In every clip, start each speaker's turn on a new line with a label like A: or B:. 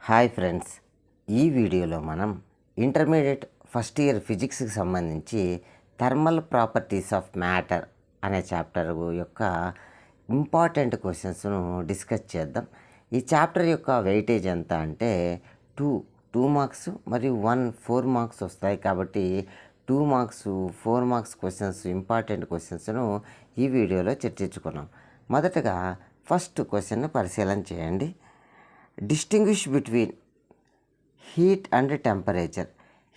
A: Hi friends, ఈ వీడియోలో మనం ఇంటర్మీడియట్ ఫస్ట్ ఇయర్ ఫిజిక్స్కి సంబంధించి థర్మల్ ప్రాపర్టీస్ ఆఫ్ మ్యాటర్ అనే చాప్టర్ యొక్క ఇంపార్టెంట్ క్వశ్చన్స్ను డిస్కస్ చేద్దాం. ఈ చాప్టర్ యొక్క వెయిటేజ్ ఎంత అంటే టూ మార్క్స్ మరియు 4 మార్క్స్ వస్తాయి. కాబట్టి 2 మార్క్స్ 4 మార్క్స్ క్వశ్చన్స్, ఇంపార్టెంట్ క్వశ్చన్స్ను ఈ వీడియోలో చర్చించుకున్నాం. మొదటగా ఫస్ట్ క్వశ్చన్ను పరిశీలన చేయండి. Distinguish between heat and temperature.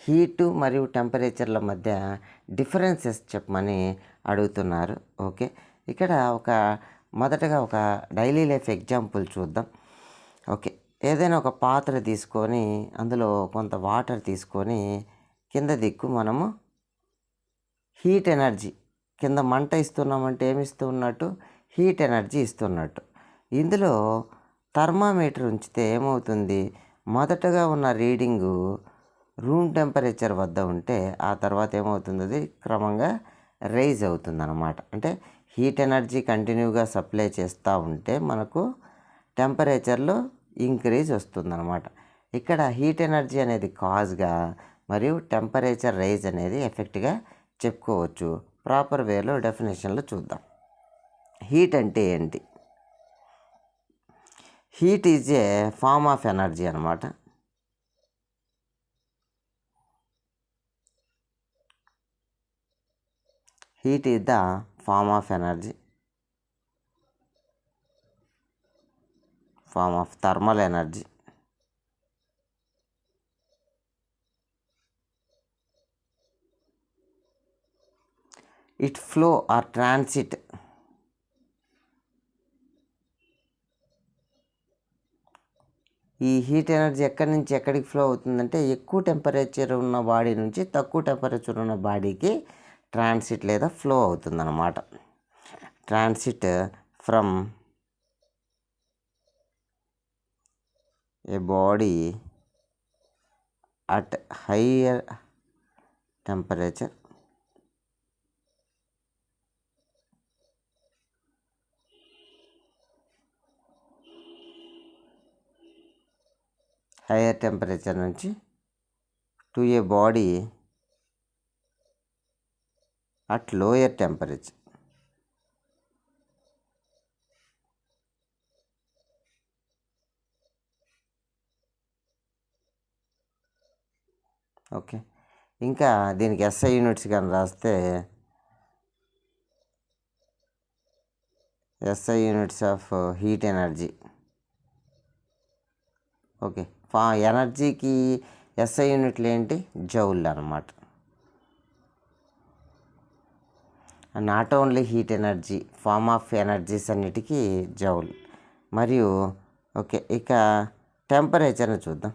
A: Heat మరియు టెంపరేచర్ల మధ్య డిఫరెన్సెస్ చెప్పమని అడుగుతున్నారు. ఓకే, ఇక్కడ మొదటగా ఒక డైలీ లైఫ్ ఎగ్జాంపుల్ చూద్దాం. ఓకే, ఏదైనా ఒక పాత్ర తీసుకొని అందులో కొంత వాటర్ తీసుకొని కింద దిక్కు మనము హీట్ ఎనర్జీ, కింద మంట ఇస్తున్నామంటే ఏమి ఇస్తున్నట్టు? హీట్ ఎనర్జీ ఇస్తున్నట్టు. ఇందులో థర్మామీటర్ ఉంచితే ఏమవుతుంది? మొదటగా ఉన్న రీడింగు రూమ్ టెంపరేచర్ వద్ద ఉంటే ఆ తర్వాత ఏమవుతుంది? అది క్రమంగా రైజ్ అవుతుంది అన్నమాట. అంటే హీట్ ఎనర్జీ కంటిన్యూగా సప్లై చేస్తూ ఉంటే మనకు టెంపరేచర్లో ఇంక్రీజ్ వస్తుందన్నమాట. ఇక్కడ హీట్ ఎనర్జీ అనేది కాజ్గా మరియు టెంపరేచర్ రైజ్ అనేది ఎఫెక్ట్గా చెప్పుకోవచ్చు. ప్రాపర్ వేలో డెఫినేషన్లో చూద్దాం. హీట్ అంటే ఏంటి? Heat is a form of energy అనమాట. Heat is the form of energy, form of thermal energy. It flow or transit ఈ హీట్ ఎనర్జీ ఎక్కడి నుంచి ఎక్కడికి ఫ్లో అవుతుందంటే ఎక్కువ టెంపరేచర్ ఉన్న బాడీ నుంచి తక్కువ టెంపరేచర్ ఉన్న బాడీకి ట్రాన్సిట్ లేదా ఫ్లో అవుతుందన్నమాట. Transit from a body at higher temperature higher temperature నుంచి to a body at lower temperature. Okay, ఇంకా దీనికి ఎస్ఐ యూనిట్స్ కానీ రాస్తే SI units of heat energy. Okay, ఎనర్జీకి ఎస్ఐ యూనిట్లు ఏంటి? జౌల్ అన్నమాట. Not only heat energy, form of energies అన్నిటికీ జౌల్. మరియు ఓకే, ఇక టెంపరేచర్ని చూద్దాం.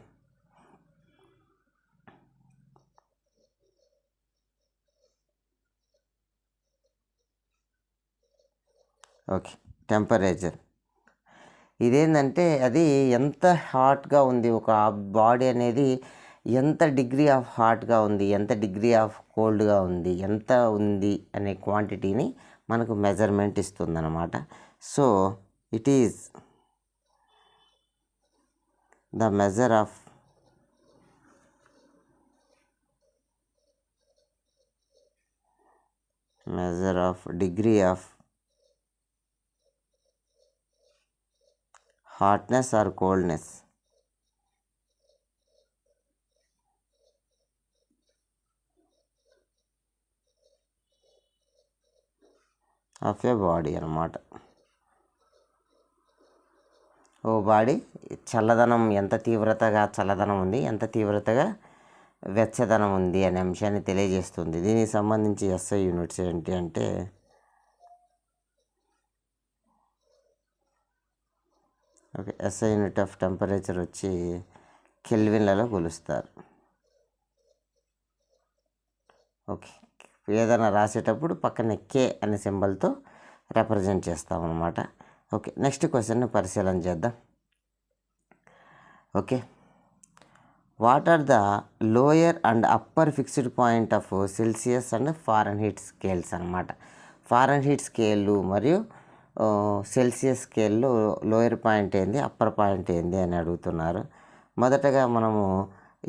A: ఓకే, టెంపరేచర్ ఇదేంటంటే అది ఎంత హాట్గా ఉంది, ఒక బాడీ అనేది ఎంత డిగ్రీ ఆఫ్ హాట్గా ఉంది, ఎంత డిగ్రీ ఆఫ్ కోల్డ్గా ఉంది, ఎంత ఉంది అనే క్వాంటిటీని మనకు మెజర్మెంట్ ఇస్తుందన్నమాట. So it is the measure of degree of hotness or coldness of a body అన్నమాట. ఓ బాడీ చల్లదనం ఎంత తీవ్రతగా చల్లదనం ఉంది, ఎంత తీవ్రతగా వెచ్చదనం ఉంది అనే అంశాన్ని తెలియజేస్తుంది. దీనికి సంబంధించి ఎస్ఐ యూనిట్స్ ఏంటి అంటే okay, SI unit of temperature వచ్చి కెల్విన్లలో కొలుస్తారు. ఓకే, ఏదైనా రాసేటప్పుడు పక్కన కే అనే సింబల్తో రిప్రజెంట్ చేస్తామన్నమాట. ఓకే, నెక్స్ట్ క్వశ్చన్ని పరిశీలన చేద్దాం. Okay, what are the lower and upper fixed point of Celsius and Fahrenheit scales అన్నమాట. ఫారెన్హీట్ స్కేలు మరియు సెల్సియస్ స్కేల్లో లోయర్ పాయింట్ ఏంది, అప్పర్ పాయింట్ ఏంది అని అడుగుతున్నారు. మొదటగా మనము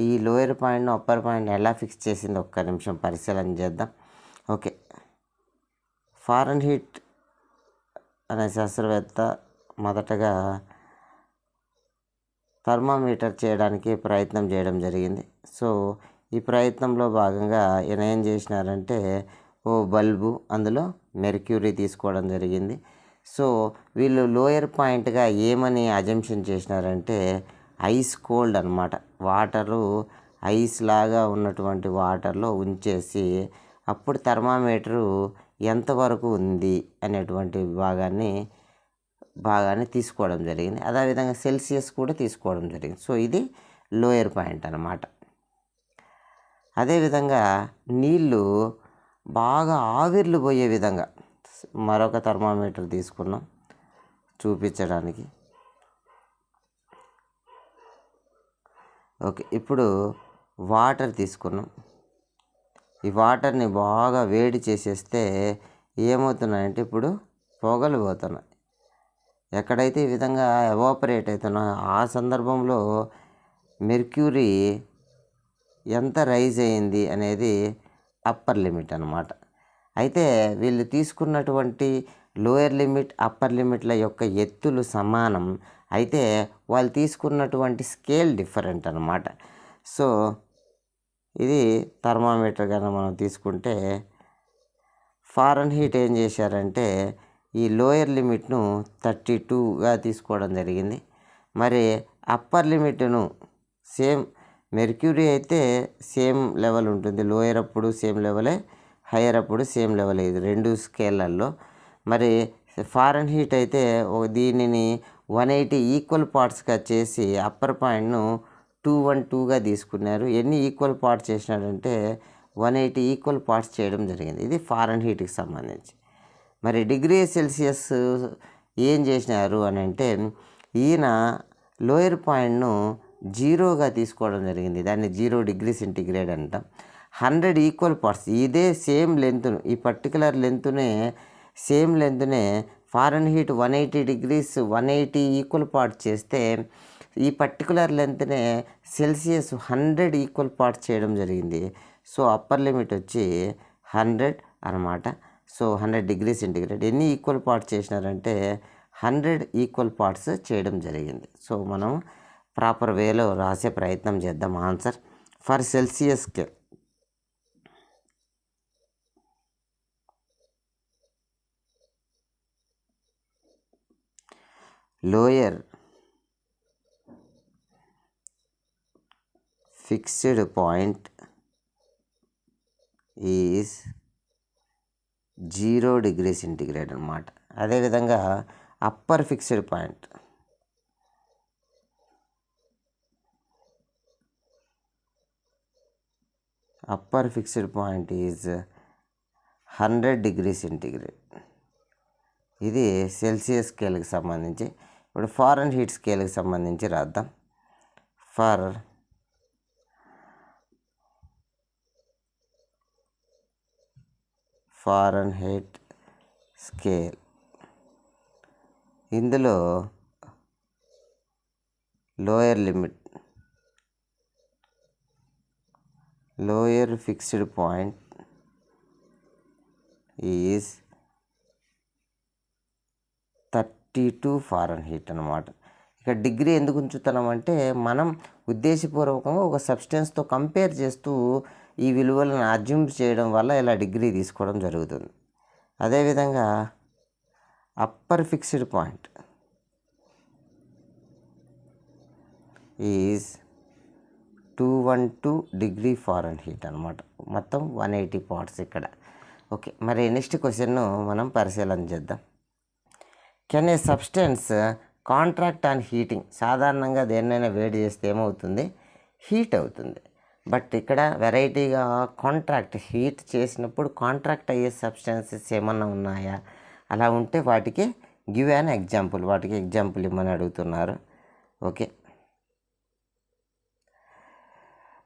A: ఈ లోయర్ పాయింట్ను అప్పర్ పాయింట్ ఎలా ఫిక్స్ చేసింది ఒక్క నిమిషం పరిశీలన చేద్దాం. ఓకే, ఫారెన్హీట్ అనే శాస్త్రవేత్త మొదటగా థర్మామీటర్ చేయడానికి ప్రయత్నం చేయడం జరిగింది. సో ఈ ప్రయత్నంలో భాగంగా ఈయన ఏం చేసినారంటే ఓ బల్బు, అందులో మెర్క్యూరీ తీసుకోవడం జరిగింది. సో వీళ్ళు లోయర్ పాయింట్గా ఏమని అజంప్షన్ చేసినారంటే ఐస్ కోల్డ్ అనమాట. వాటరు ఐస్ లాగా ఉన్నటువంటి వాటర్లో ఉంచేసి అప్పుడు థర్మామీటరు ఎంతవరకు ఉంది అనేటువంటి భాగాన్ని తీసుకోవడం జరిగింది. అదేవిధంగా సెల్సియస్ కూడా తీసుకోవడం జరిగింది. సో ఇది లోయర్ పాయింట్ అన్నమాట. అదేవిధంగా నీళ్ళు బాగా ఆవిర్లు పోయే విధంగా మరొక థర్మామీటర్ తీసుకున్నాం చూపించడానికి. ఓకే, ఇప్పుడు వాటర్ తీసుకున్నాం. ఈ వాటర్ని బాగా వేడి చేసేస్తే ఏమవుతున్నాయంటే ఇప్పుడు పొగలు పోతున్నాయి. ఎక్కడైతే ఈ విధంగా ఎవాపరేట్ అవుతున్నాయో ఆ సందర్భంలో మెర్క్యూరీ ఎంత రైజ్ అయింది అనేది అప్పర్ లిమిట్ అన్నమాట. అయితే వీళ్ళు తీసుకున్నటువంటి లోయర్ లిమిట్, అప్పర్ లిమిట్ల యొక్క ఎత్తులు సమానం, అయితే వాళ్ళు తీసుకున్నటువంటి స్కేల్ డిఫరెంట్ అన్నమాట. సో ఇది థర్మామీటర్ కన్నా మనం తీసుకుంటే ఫారెన్హీట్ ఏం చేశారంటే ఈ లోయర్ లిమిట్ను 32గా తీసుకోవడం జరిగింది. మరి అప్పర్ లిమిట్ను సేమ్ మెర్క్యూరీ అయితే సేమ్ లెవెల్ ఉంటుంది, లోయర్ అప్పుడు సేమ్ లెవెలే, హయ్యర్ అప్పుడు సేమ్ లెవెల్, ఇది రెండు స్కేళ్ళల్లో. మరి ఫారెన్హీట్ అయితే దీనిని 180 ఈక్వల్ పార్ట్స్గా చేసి అప్పర్ పాయింట్ను 212గా తీసుకున్నారు. ఎన్ని ఈక్వల్ పార్ట్స్ చేసినాడంటే 180 ఈక్వల్ పార్ట్స్ చేయడం జరిగింది. ఇది ఫారెన్హీట్కి సంబంధించి. మరి డిగ్రీ సెల్సియస్ ఏం చేసినారు అని అంటే ఈయన లోయర్ పాయింట్ను 0గా తీసుకోవడం జరిగింది. దాన్ని 0 డిగ్రీ సెంటిగ్రేడ్ అంటాం. 100 ఈక్వల్ పార్ట్స్, ఇదే సేమ్ లెంత్ను, ఈ పర్టికులర్ సేమ్ లెంత్నే ఫారెన్హీట్ 180 డిగ్రీస్ 180 ఈక్వల్ పార్ట్స్ చేస్తే ఈ పర్టికులర్ లెంత్నే సెల్సియస్ 100 ఈక్వల్ పార్ట్స్ చేయడం జరిగింది. సో అప్పర్ లిమిట్ వచ్చి 100 అన్నమాట. So 100 degree centigrade. ఎన్ని ఈక్వల్ పార్ట్స్ చేసినారంటే 100 ఈక్వల్ పార్ట్స్ చేయడం జరిగింది. సో మనం ప్రాపర్ వేలో రాసే ప్రయత్నం చేద్దాం. Answer for Celsius scale. Lower fixed point is 0 degree centigrade అన్నమాట. అదేవిధంగా upper fixed point is 100 degree centigrade. ఇది సెల్సియస్ స్కేల్కి సంబంధించి. ఇప్పుడు ఫారెన్హీట్ స్కేల్కి సంబంధించి రాద్దాం. ఫర్ ఫారెన్హీట్ స్కేల్, ఇందులో lower fixed point is 32 Fahrenheit అన్నమాట. ఇక డిగ్రీ ఎందుకు ఉంచుతున్నామంటే మనం ఉద్దేశపూర్వకంగా ఒక సబ్స్టెన్స్తో కంపేర్ చేస్తూ ఈ విలువలను అజ్యూమ్ చేయడం వల్ల ఇలా డిగ్రీ తీసుకోవడం జరుగుతుంది. అదేవిధంగా upper fixed point is 212 degree Fahrenheit అన్నమాట. మొత్తం 180 పార్ట్స్ ఇక్కడ. ఓకే, మరి నెక్స్ట్ క్వశ్చన్ను మనం పరిశీలన చేద్దాం. Can A substance contract on heating? సాధారణంగా దేన్నైనా వేడి చేస్తే ఏమవుతుంది? హీట్ అవుతుంది. బట్ ఇక్కడ వెరైటీగా హీట్ చేసినప్పుడు కాంట్రాక్ట్ అయ్యే సబ్స్టెన్సెస్ ఏమన్నా ఉన్నాయా? అలా ఉంటే వాటికి గివ్ యాన్ ఎగ్జాంపుల్, వాటికి ఎగ్జాంపుల్ ఇమ్మని అడుగుతున్నారు. ఓకే,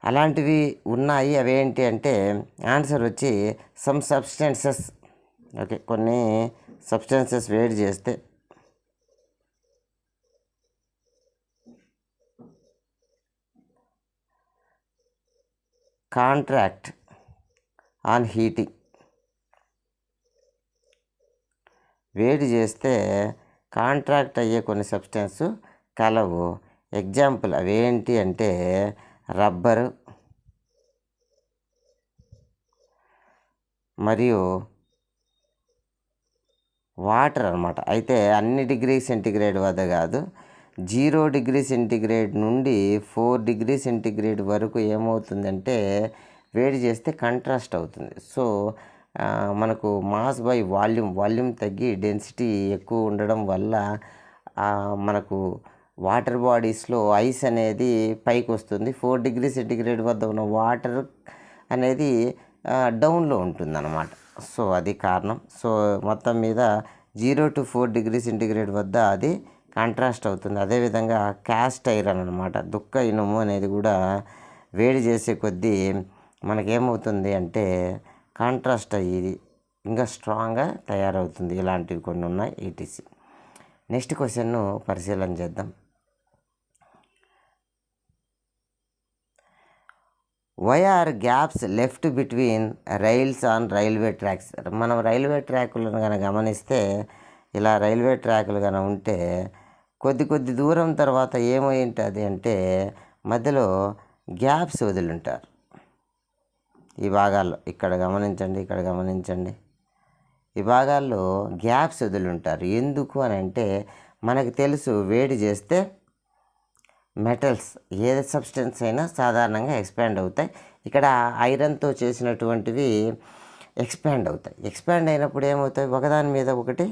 A: అలాంటివి ఉన్నాయి. అవేంటి అంటే ఆన్సర్ వచ్చి సమ్ సబ్స్టెన్సెస్. ఓకే, కొన్ని సబ్స్టెన్సెస్ వేడి చేస్తే కాంట్రాక్ట్ ఆన్ హీటింగ్. వేడి చేస్తే కాంట్రాక్ట్ అయ్యే కొన్ని సబ్స్టెన్స్ కలవు. ఎగ్జాంపుల్ అవేంటి అంటే రబ్బరు మరియు వాటర్ అన్నమాట. అయితే అన్ని డిగ్రీ సెంటిగ్రేడ్ వద్ద కాదు, 0 డిగ్రీ సెంటిగ్రేడ్ నుండి 4 డిగ్రీ సెంటిగ్రేడ్ వరకు ఏమవుతుందంటే వేడి చేస్తే కంట్రాస్ట్ అవుతుంది. సో మనకు మాస్ బై వాల్యూమ్ తగ్గి డెన్సిటీ ఎక్కువ ఉండడం వల్ల మనకు వాటర్ బాడీస్లో ఐస్ అనేది పైకి వస్తుంది. 4 డిగ్రీ సెంటిగ్రేడ్ వద్ద ఉన్న వాటర్ అనేది డౌన్లో ఉంటుందన్నమాట. సో అది కారణం. సో మొత్తం మీద 0 to 4 డిగ్రీ సెంటిగ్రేడ్ వద్ద అది కాంట్రాస్ట్ అవుతుంది. అదేవిధంగా క్యాస్ట్ ఐరన్ అనమాట, దుక్క ఇనుము అనేది కూడా వేడి చేసే కొద్దీ మనకేమవుతుంది అంటే కాంట్రాస్ట్ అయ్యి ఇంకా స్ట్రాంగ్గా తయారవుతుంది. ఇలాంటివి కొన్ని ఉన్నాయి ఈటీసీ. నెక్స్ట్ క్వశ్చన్ను పరిశీలన చేద్దాం. Why are gaps left between rails on railway tracks? మనం రైల్వే ట్రాకులను కనుక గమనిస్తే ఇలా రైల్వే ట్రాకులు కనుక ఉంటే కొద్ది దూరం తర్వాత ఏమై ఉంటుంది అంటే మధ్యలో గ్యాప్స్ వదిలింటారు. ఈ భాగాల్లో ఇక్కడ గమనించండి, ఈ భాగాల్లో గ్యాప్స్ వదిలింటారు. ఎందుకు అని అంటే మనకు తెలుసు వేడి చేస్తే మెటల్స్ ఏ సబ్స్టెన్స్ అయినా సాధారణంగా ఎక్స్పాండ్ అవుతాయి. ఇక్కడ ఐరన్తో చేసినటువంటివి ఎక్స్పాండ్ అవుతాయి. ఎక్స్పాండ్ అయినప్పుడు ఏమవుతాయి, ఒకదాని మీద ఒకటి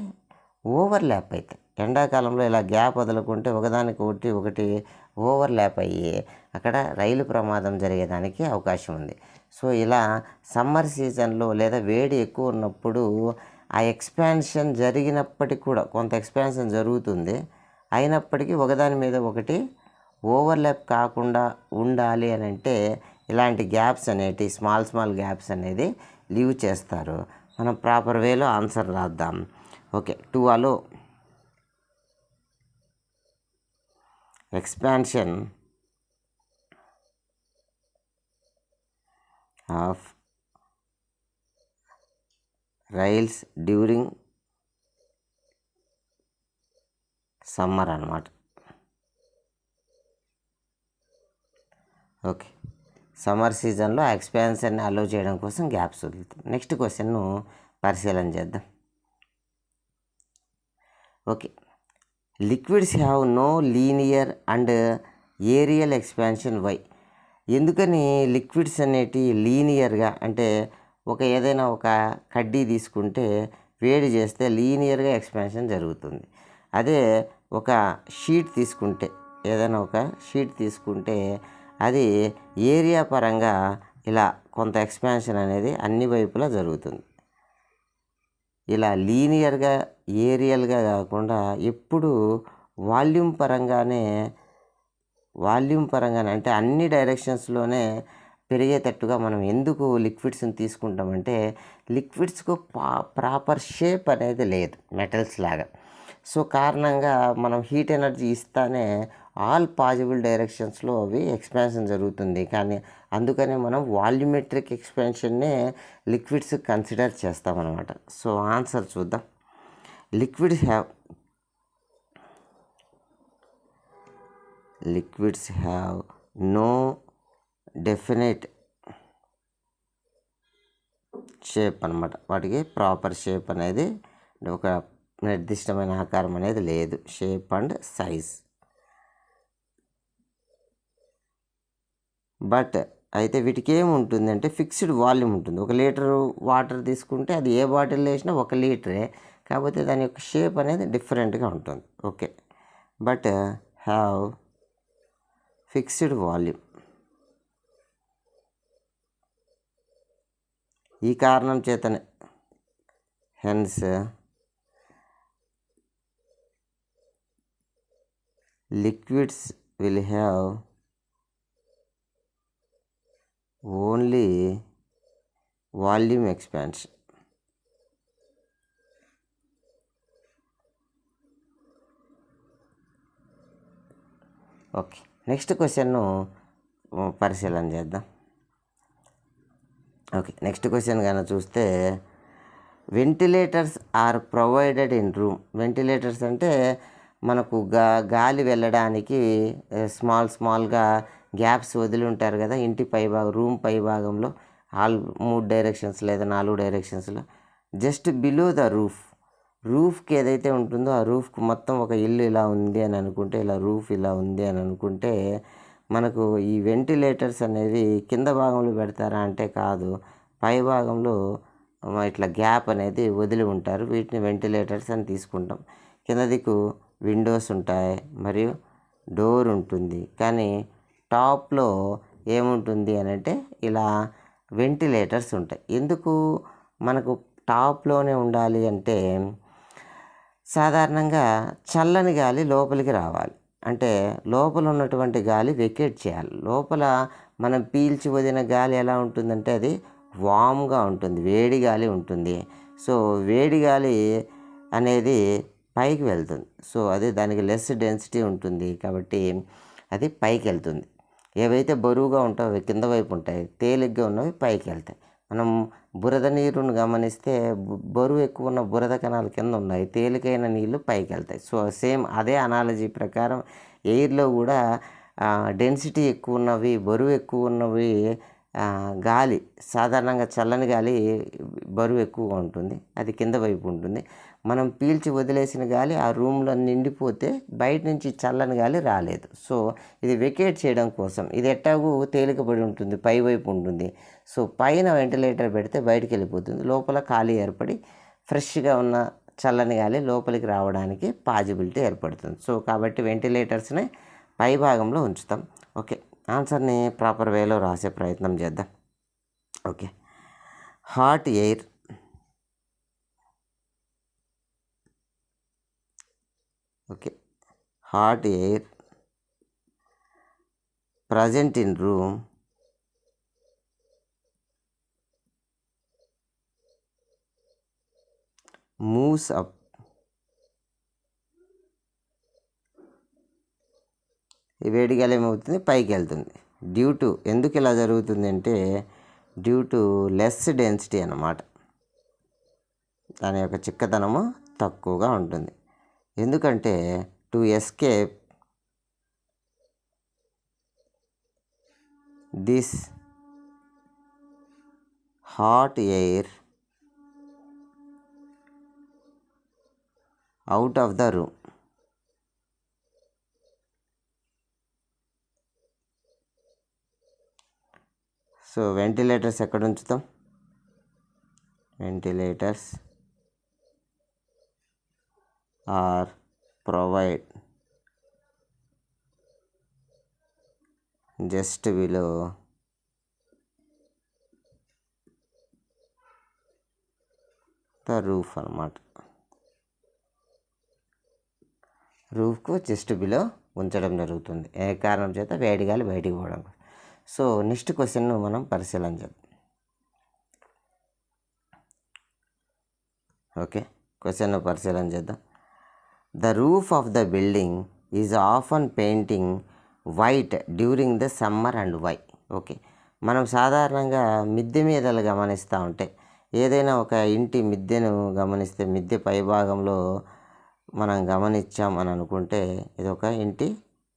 A: ఓవర్ల్యాప్ అవుతాయి. ఎండాకాలంలో ఇలా గ్యాప్ వదులుకుంటే ఒకదానికి ఒకటి ఓవర్ల్యాప్ అయ్యి అక్కడ రైలు ప్రమాదం జరిగేదానికి అవకాశం ఉంది. సో ఇలా సమ్మర్ సీజన్లో లేదా వేడి ఎక్కువ ఉన్నప్పుడు ఆ ఎక్స్పాన్షన్ జరిగినప్పటికీ కూడా కొంత ఎక్స్పాన్షన్ జరుగుతుంది. అయినప్పటికీ ఒకదాని మీద ఒకటి ఓవర్లాప్ కాకుండా ఉండాలి అని అంటే ఇలాంటి గ్యాప్స్ అనేటి స్మాల్ గ్యాప్స్ అనేది లీవ్ చేస్తారు. మనం ప్రాపర్ వేలో ఆన్సర్ రాద్దాం. Okay, to allow expansion of rails during summer అన్నమాట. ఓకే, సమ్మర్ సీజన్లో ఎక్స్పాన్షన్ని అలో చేయడం కోసం గ్యాప్స్ వదులుతాం. నెక్స్ట్ క్వశ్చన్ను పరిశీలన చేద్దాం. Okay, liquids have no linear and areal expansion why? ఎందుకని లిక్విడ్స్ అనేటి లీనియర్గా అంటే ఏదైనా ఒక కడ్డీ తీసుకుంటే వేడి చేస్తే లీనియర్గా ఎక్స్పాన్షన్ జరుగుతుంది. అదే ఒక షీట్ తీసుకుంటే అది ఏరియా పరంగా ఇలా కొంత ఎక్స్పాన్షన్ అనేది అన్ని వైపులా జరుగుతుంది. ఇలా లీనియర్గా ఏరియల్గా కాకుండా ఎప్పుడు వాల్యూమ్ పరంగానే అంటే అన్ని డైరెక్షన్స్లోనే పెరిగేటట్టుగా మనం ఎందుకు లిక్విడ్స్ని తీసుకుంటామంటే లిక్విడ్స్కు ప్రాపర్ షేప్ అనేది లేదు మెటల్స్ లాగా. సో కారణంగా మనం హీట్ ఎనర్జీ ఇస్తానే ఆల్ పాసిబుల్ డైరెక్షన్స్లో అవి ఎక్స్పాన్షన్ జరుగుతుంది. కానీ అందుకనే మనం వాల్యూమెట్రిక్ ఎక్స్పాన్షన్నే లిక్విడ్స్ కన్సిడర్ చేస్తామన్నమాట. సో ఆన్సర్ చూద్దాం. Liquids have no definite shape అన్నమాట. వాటికి ప్రాపర్ షేప్ అనేది ఒక నిర్దిష్టమైన ఆకారం అనేది లేదు. Shape and size. బట్ అయితే వీటికి ఏముంటుంది అంటే ఫిక్స్డ్ వాల్యూమ్ ఉంటుంది. 1 లీటరు వాటర్ తీసుకుంటే అది ఏ బాటిల్లో వేసినా 1 లీటరే, కాకపోతే దాని యొక్క షేప్ అనేది డిఫరెంట్గా ఉంటుంది. Okay, but have fixed volume. ఈ కారణం చేతనే hence liquids will have only volume expansion. Okay, next క్వశ్చన్ను పరిశీలన చేద్దాం. ఓకే, నెక్స్ట్ క్వశ్చన్ కనుక చూస్తే ventilators are provided in room. Ventilators అంటే మనకు గాలి వెళ్ళడానికి స్మాల్గా గ్యాప్స్ వదిలి ఉంటారు కదా ఇంటి రూమ్ పై భాగంలో 3 డైరెక్షన్స్ లేదా 4 డైరెక్షన్స్లో. జస్ట్ బిలో ద రూఫ్కి ఏదైతే ఉంటుందో ఆ రూఫ్కి మొత్తం ఒక ఇల్లు ఇలా ఉంది అని అనుకుంటే, ఇలా రూఫ్ ఇలా ఉంది అని అనుకుంటే, మనకు ఈ వెంటిలేటర్స్ అనేవి కింద భాగంలో పెడతారా అంటే కాదు, పై భాగంలో ఇట్లా గ్యాప్ అనేది వదిలి ఉంటారు. వీటిని వెంటిలేటర్స్ అని తీసుకుంటాం. కింద దిక్కు విండోస్ ఉంటాయి మరియు డోర్ ఉంటుంది. కానీ టాప్లో ఏముంటుంది అని అంటే ఇలా వెంటిలేటర్స్ ఉంటాయి. ఎందుకు మనకు టాప్లోనే ఉండాలి అంటే, సాధారణంగా చల్లని గాలి లోపలికి రావాలి అంటే లోపల ఉన్నటువంటి గాలి వెకేట్ చేయాలి. లోపల మనం పీల్చి వదిలిన గాలి ఎలా ఉంటుందంటే అది వామ్గా ఉంటుంది, వేడి గాలి ఉంటుంది. సో వేడి గాలి అనేది పైకి వెళ్తుంది. సో అది దానికి లెస్ డెన్సిటీ ఉంటుంది కాబట్టి అది పైకి వెళ్తుంది. ఏవైతే బరువుగా ఉంటాయో అవి కింద వైపు ఉంటాయి, తేలిగ్గా ఉన్నవి పైకి వెళ్తాయి. మనం బురద నీరును గమనిస్తే బరువు ఎక్కువ ఉన్న బురద కణాలు కింద ఉన్నాయి, తేలికైన నీళ్ళు పైకి వెళ్తాయి. సో సేమ్ అదే అనాలజీ ప్రకారం ఎయిర్లో కూడా డెన్సిటీ ఎక్కువ ఉన్నవి, బరువు ఎక్కువ ఉన్నవి గాలి, సాధారణంగా చల్లని గాలి బరువు ఎక్కువగా ఉంటుంది, అది కింద వైపు ఉంటుంది. మనం పీల్చి వదిలేసిన గాలి ఆ రూమ్లో నిండిపోతే బయట నుంచి చల్లని గాలి రాలేదు. సో ఇది వెకేట్ చేయడం కోసం ఇది ఎట్టాగు తేలికపడి ఉంటుంది, పై వైపు ఉంటుంది. సో పైన వెంటిలేటర్ పెడితే బయటికి వెళ్ళిపోతుంది, లోపల ఖాళీ ఏర్పడి ఫ్రెష్గా ఉన్న చల్లని గాలి లోపలికి రావడానికి పాజిబిలిటీ ఏర్పడుతుంది. సో కాబట్టి వెంటిలేటర్స్ని పై భాగంలో ఉంచుతాం. ఓకే, ఆన్సర్ని ప్రాపర్ వేలో రాసే ప్రయత్నం చేద్దాం. Okay, hot air present in room moves up ఈ వేడి గాలి ఏమవుతుంది, పైకి వెళ్తుంది. ఎందుకు ఇలా జరుగుతుంది అంటే డ్యూ టు లెస్ డెన్సిటీ అన్నమాట. దాని యొక్క చిక్కదనము తక్కువగా ఉంటుంది. ఎందుకంటే to escape this hot air out of the room. So ventilators ఎక్కడ ఉంచుతాం? Ventilators are provide just below the roof అన్నమాట. రూఫ్కు జస్ట్ బిలో ఉంచడం జరుగుతుంది. ఏ కారణం చేత? వేడి గాలి బయటికి పోవడం. సో నెక్స్ట్ క్వశ్చన్ను మనం పరిశీలన చేద్దాం. ఓకే, క్వశ్చన్ను పరిశీలన చేద్దాం. The roof of the building is often painting white during the summer and why. Okay, మనం సాధారణంగా మిద్దె మీదలు గమనిస్తూ ఉంటే, ఏదైనా ఒక ఇంటి మిద్దెను గమనిస్తే మిద్దె పై భాగంలో మనం గమనించాం అని అనుకుంటే ఇది ఒక ఇంటి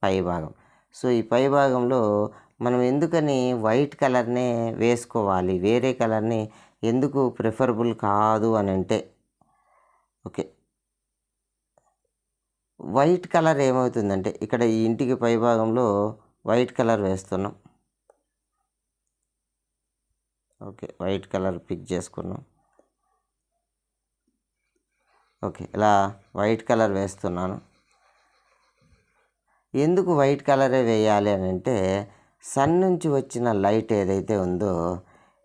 A: పై భాగం. సో ఈ పై భాగంలో మనం ఎందుకని వైట్ కలర్నే వేసుకోవాలి, వేరే కలర్ని ఎందుకు ప్రిఫరబుల్ కాదు అని అంటే, ఓకే, వైట్ కలర్ ఏమవుతుందంటే ఇక్కడ ఈ ఇంటికి పై భాగంలో వైట్ కలర్ వేస్తున్నాం. ఓకే, వైట్ కలర్ పిక్ చేసుకున్నాం. ఓకే, ఇలా వైట్ కలర్ వేస్తున్నాను. ఎందుకు వైట్ కలరే వేయాలి అని అంటే, సన్ నుంచి వచ్చిన లైట్ ఏదైతే ఉందో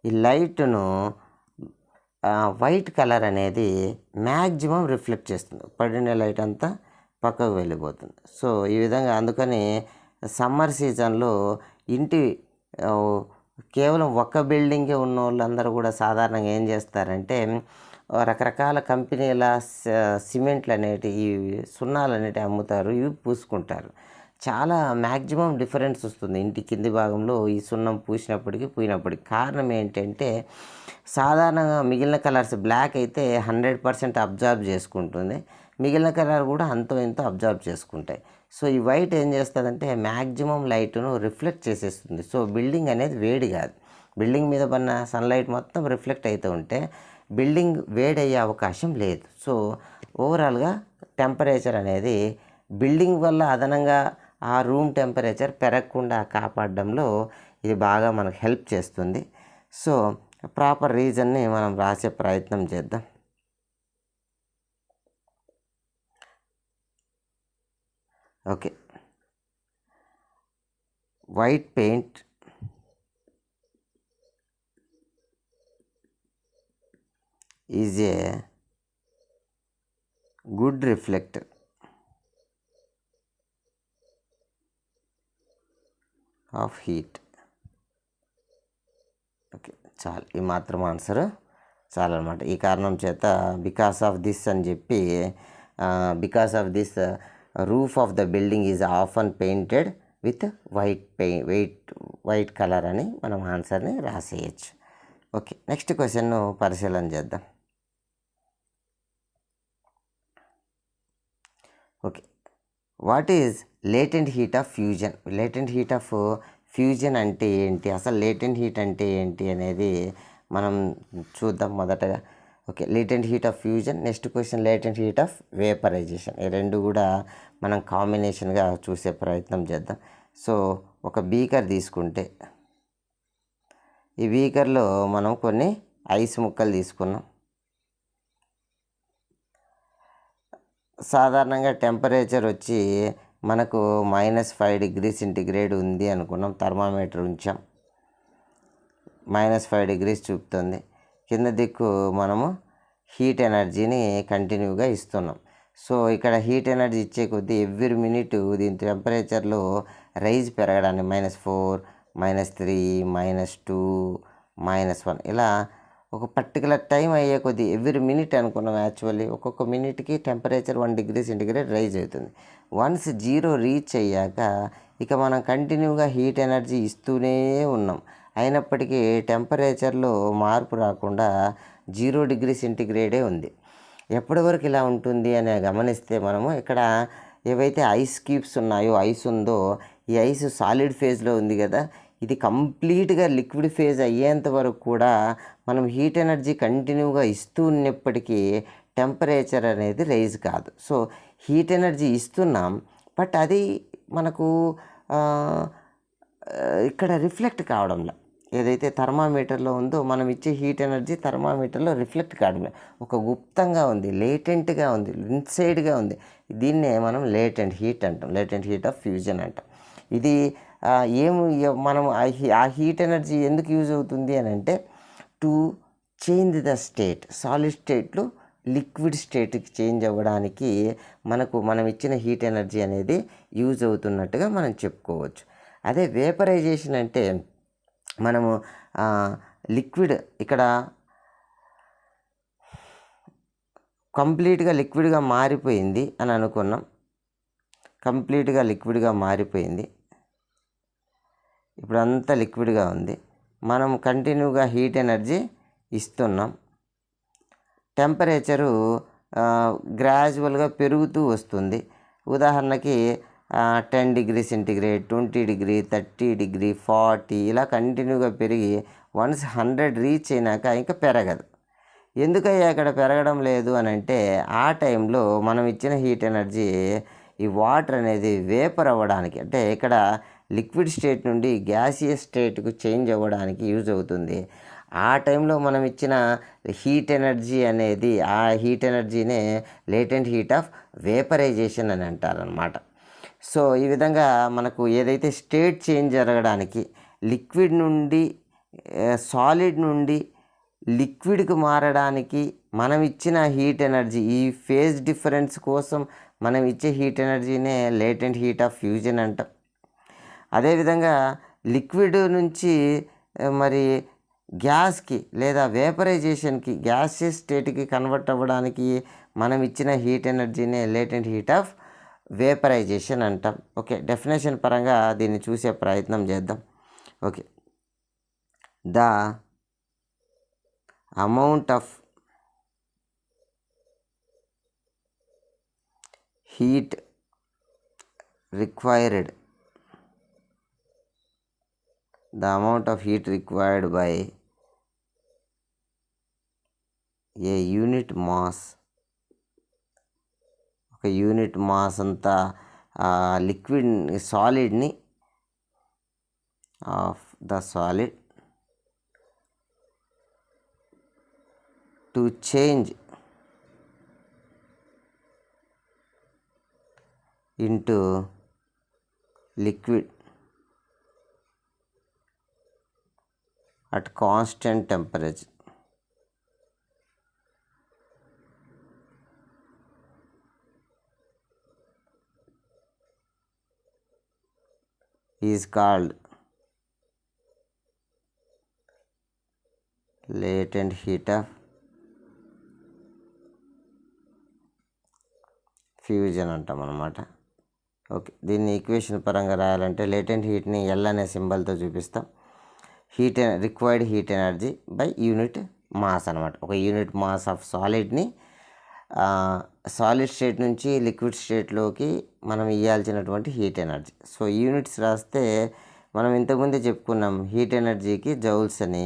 A: ఈ లైట్ను వైట్ కలర్ అనేది మ్యాక్సిమం రిఫ్లెక్ట్ చేస్తుంది, పడిన లైట్ అంతా పక్కకు వెళ్ళిపోతుంది. సో ఈ విధంగా అందుకని సమ్మర్ సీజన్లో ఇంటి కేవలం ఒక్క బిల్డింగే ఉన్న వాళ్ళందరూ కూడా సాధారణంగా ఏం చేస్తారంటే రకరకాల కంపెనీల సిమెంట్లు అనేటివి, ఈ సున్నాలు అనేటివి అమ్ముతారు, ఇవి పూసుకుంటారు. చాలా మ్యాక్సిమం డిఫరెన్స్ వస్తుంది ఇంటి కింది భాగంలో ఈ సున్నం పోయినప్పటికీ. కారణం ఏంటంటే సాధారణంగా మిగిలిన కలర్స్ బ్లాక్ అయితే 100% అబ్జర్వ్ చేసుకుంటుంది, మిగిలిన కలర్ కూడా అంతో ఎంతో అబ్జర్వ్ చేసుకుంటాయి. సో ఈ వైట్ ఏం చేస్తుందంటే మ్యాక్సిమం లైట్ను రిఫ్లెక్ట్ చేసేస్తుంది. సో బిల్డింగ్ అనేది వేడి కాదు, బిల్డింగ్ మీద పడిన సన్లైట్ మొత్తం రిఫ్లెక్ట్ అవుతూ ఉంటే బిల్డింగ్ వేడయ్యే అవకాశం లేదు. సో ఓవరాల్గా టెంపరేచర్ అనేది బిల్డింగ్ వల్ల అదనంగా ఆ రూమ్ టెంపరేచర్ పెరగకుండా కాపాడడంలో ఇది బాగా మనకు హెల్ప్ చేస్తుంది. సో ప్రాపర్ రీజన్ని మనం రాసే ప్రయత్నం చేద్దాం. Okay, white paint is a good reflector of heat. Okay, చాలు, ఈ మాత్రం ఆన్సర్ చాలన్నమాట. ఈ కారణం చేత బికాస్ ఆఫ్ దిస్ అని చెప్పి because of this roof of the building is often painted with white colour అని మనం ఆన్సర్ని రాసేయచ్చు. ఓకే, నెక్స్ట్ క్వశ్చన్ను పరిశీలన చేద్దాం. Okay, what is latent heat of fusion? Latent heat of fusion అంటే ఏంటి, అసలు లేటెంట్ హీట్ అంటే ఏంటి అనేది మనం చూద్దాం మొదటగా. Okay, latent heat of fusion. Next question latent heat of vaporisation. ఈ రెండు కూడా మనం కాంబినేషన్గా చూసే ప్రయత్నం చేద్దాం. సో ఒక బీకర్ తీసుకుంటే ఈ బీకర్లో మనం కొన్ని ఐస్ ముక్కలు తీసుకున్నాం. సాధారణంగా టెంపరేచర్ వచ్చి మనకు -5 డిగ్రీ సెంటిగ్రేడ్ ఉంది అనుకున్నాం. థర్మామీటర్ ఉంచాం, -5 డిగ్రీస్ చూపుతుంది. కింద దిక్కు మనము హీట్ ఎనర్జీని కంటిన్యూగా ఇస్తున్నాం. సో ఇక్కడ హీట్ ఎనర్జీ ఇచ్చే కొద్దీ ఎవ్రీ మినిట్ దీని టెంపరేచర్లో రైజ్ పెరగడానికి -4, -3, -2, -1 ఇలా ఒక పర్టికులర్ టైం అయ్యే కొద్దీ ఎవ్రీ మినిట్ అనుకున్నాం. యాక్చువల్లీ ఒక్కొక్క మినిట్కి టెంపరేచర్ 1 డిగ్రీ సెంటిగ్రేడ్ రైజ్ అవుతుంది. వన్స్ 0 రీచ్ అయ్యాక ఇక మనం కంటిన్యూగా హీట్ ఎనర్జీ ఇస్తూనే ఉన్నాం. అయినప్పటికీ టెంపరేచర్లో మార్పు రాకుండా 0 డిగ్రీ సెంటిగ్రేడే ఉంది. ఎప్పటి వరకు ఇలా ఉంటుంది అని గమనిస్తే మనము ఇక్కడ ఏవైతే ఐస్ క్యూబ్స్ ఉన్నాయో, ఐస్ ఉందో, ఈ ఐస్ సాలిడ్ ఫేజ్లో ఉంది కదా, ఇది కంప్లీట్గా లిక్విడ్ ఫేజ్ అయ్యేంత వరకు కూడా మనం హీట్ ఎనర్జీ కంటిన్యూగా ఇస్తూ ఉన్నప్పటికీ టెంపరేచర్ అనేది రైజ్ కాదు. సో హీట్ ఎనర్జీ ఇస్తున్నాం, బట్ అది మనకు ఇక్కడ రిఫ్లెక్ట్ కావడంలో, ఏదైతే థర్మామీటర్లో ఉందో మనం ఇచ్చే హీట్ ఎనర్జీ థర్మామీటర్లో రిఫ్లెక్ట్ కావడం, ఒక గుప్తంగా ఉంది, లేటెంట్గా ఉంది, ఇన్సైడ్గా ఉంది. దీన్నే మనం లేటెంట్ హీట్ అంటాం, లేటెంట్ హీట్ ఆఫ్ ఫ్యూజన్ అంటాం. ఇది మనం ఆ హీట్ ఎనర్జీ ఎందుకు యూజ్ అవుతుంది అని అంటే to change the state, solid స్టేట్లో లిక్విడ్ స్టేట్కి చేంజ్ అవ్వడానికి మనం ఇచ్చిన హీట్ ఎనర్జీ అనేది యూజ్ అవుతున్నట్టుగా మనం చెప్పుకోవచ్చు. అదే వేపరైజేషన్ అంటే మనము లిక్విడ్ ఇక్కడ కంప్లీట్గా లిక్విడ్గా మారిపోయింది అని అనుకున్నాం. కంప్లీట్గా లిక్విడ్గా మారిపోయింది, ఇప్పుడు అంతా లిక్విడ్గా ఉంది. మనం కంటిన్యూగా హీట్ ఎనర్జీ ఇస్తున్నాం. టెంపరేచరు గ్రాడ్యువల్గా పెరుగుతూ వస్తుంది. ఉదాహరణకి 10 డిగ్రీ సెంటిగ్రేడ్, 20 డిగ్రీ, 30 డిగ్రీ, 40 ఇలా కంటిన్యూగా పెరిగి వన్స్ 100 రీచ్ అయినాక ఇంకా పెరగదు. ఎందుకయ్యా ఇక్కడ పెరగడం లేదు అని అంటే ఆ టైంలో మనం ఇచ్చిన హీట్ ఎనర్జీ ఈ వాటర్ అనేది వేపర్ అవ్వడానికి, అంటే ఇక్కడ లిక్విడ్ స్టేట్ నుండి గ్యాసియస్ స్టేట్కు చేంజ్ అవ్వడానికి యూజ్ అవుతుంది. ఆ టైంలో మనం ఇచ్చిన హీట్ ఎనర్జీ అనేది, ఆ హీట్ ఎనర్జీనే లేటెంట్ హీట్ ఆఫ్ వేపరైజేషన్ అని అంటారనమాట. సో ఈ విధంగా మనకు ఏదైతే స్టేట్ చేంజ్ జరగడానికి, లిక్విడ్ నుండి సాలిడ్ నుండి లిక్విడ్కి మారడానికి మనం ఇచ్చిన హీట్ ఎనర్జీ, ఈ ఫేజ్ డిఫరెన్స్ కోసం మనం ఇచ్చే హీట్ ఎనర్జీనే లేటెంట్ హీట్ ఆఫ్ ఫ్యూజన్ అంటాం. అదేవిధంగా లిక్విడ్ నుంచి మరి గ్యాస్కి లేదా వేపరైజేషన్కి, గ్యాసియస్ స్టేట్కి కన్వర్ట్ అవ్వడానికి మనం ఇచ్చిన హీట్ ఎనర్జీనే లేటెంట్ హీట్ ఆఫ్ వేపరైజేషన్ అంటాం. ఓకే, డెఫినేషన్ పరంగా దీన్ని చూసే ప్రయత్నం చేద్దాం. Okay, the amount of heat required by a unit mass, ఒక యూనిట్ మాస్ అంతా లిక్విడ్ సాలిడ్ని of the solid to change into liquid at constant temperature is called latent heat of fusion అంటాం అన్నమాట. ఓకే, దీన్ని ఈక్వేషన్ పరంగా రాయాలంటే latent హీట్ని L అనే సింబల్తో చూపిస్తాం. Required heat energy by unit mass అనమాట. ఒక యూనిట్ మాస్ ఆఫ్ సాలిడ్ని సాలిడ్ స్టేట్ నుంచి లిక్విడ్ స్టేట్లోకి మనం ఇవ్వాల్సినటువంటి హీట్ ఎనర్జీ. సో యూనిట్స్ రాస్తే మనం ఇంతకుముందే చెప్పుకున్నాం హీట్ ఎనర్జీకి జౌల్స్ అని,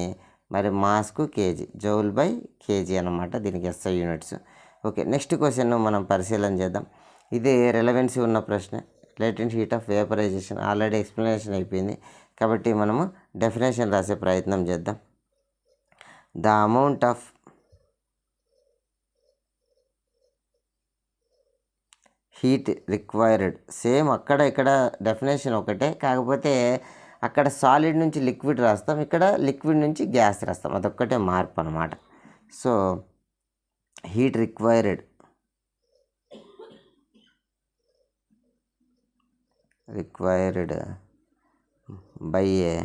A: మరి mask KG, joule by KG అనమాట. దీనికి SI units. Okay, next question మనం పరిశీలన చేద్దాం. ఇది రెలవెన్సీ ఉన్న ప్రశ్న. Latent heat of vaporisation already explanation అయిపోయింది కాబట్టి మనము డెఫినేషన్ రాసే ప్రయత్నం చేద్దాం. The amount of heat required, same అక్కడ ఇక్కడ డెఫినేషన్ ఒకటే, కాకపోతే అక్కడ సాలిడ్ నుంచి లిక్విడ్ రాస్తాం, ఇక్కడ లిక్విడ్ నుంచి గ్యాస్ రాస్తాం. అదొక్కటే మార్పు అన్నమాట. So heat required by a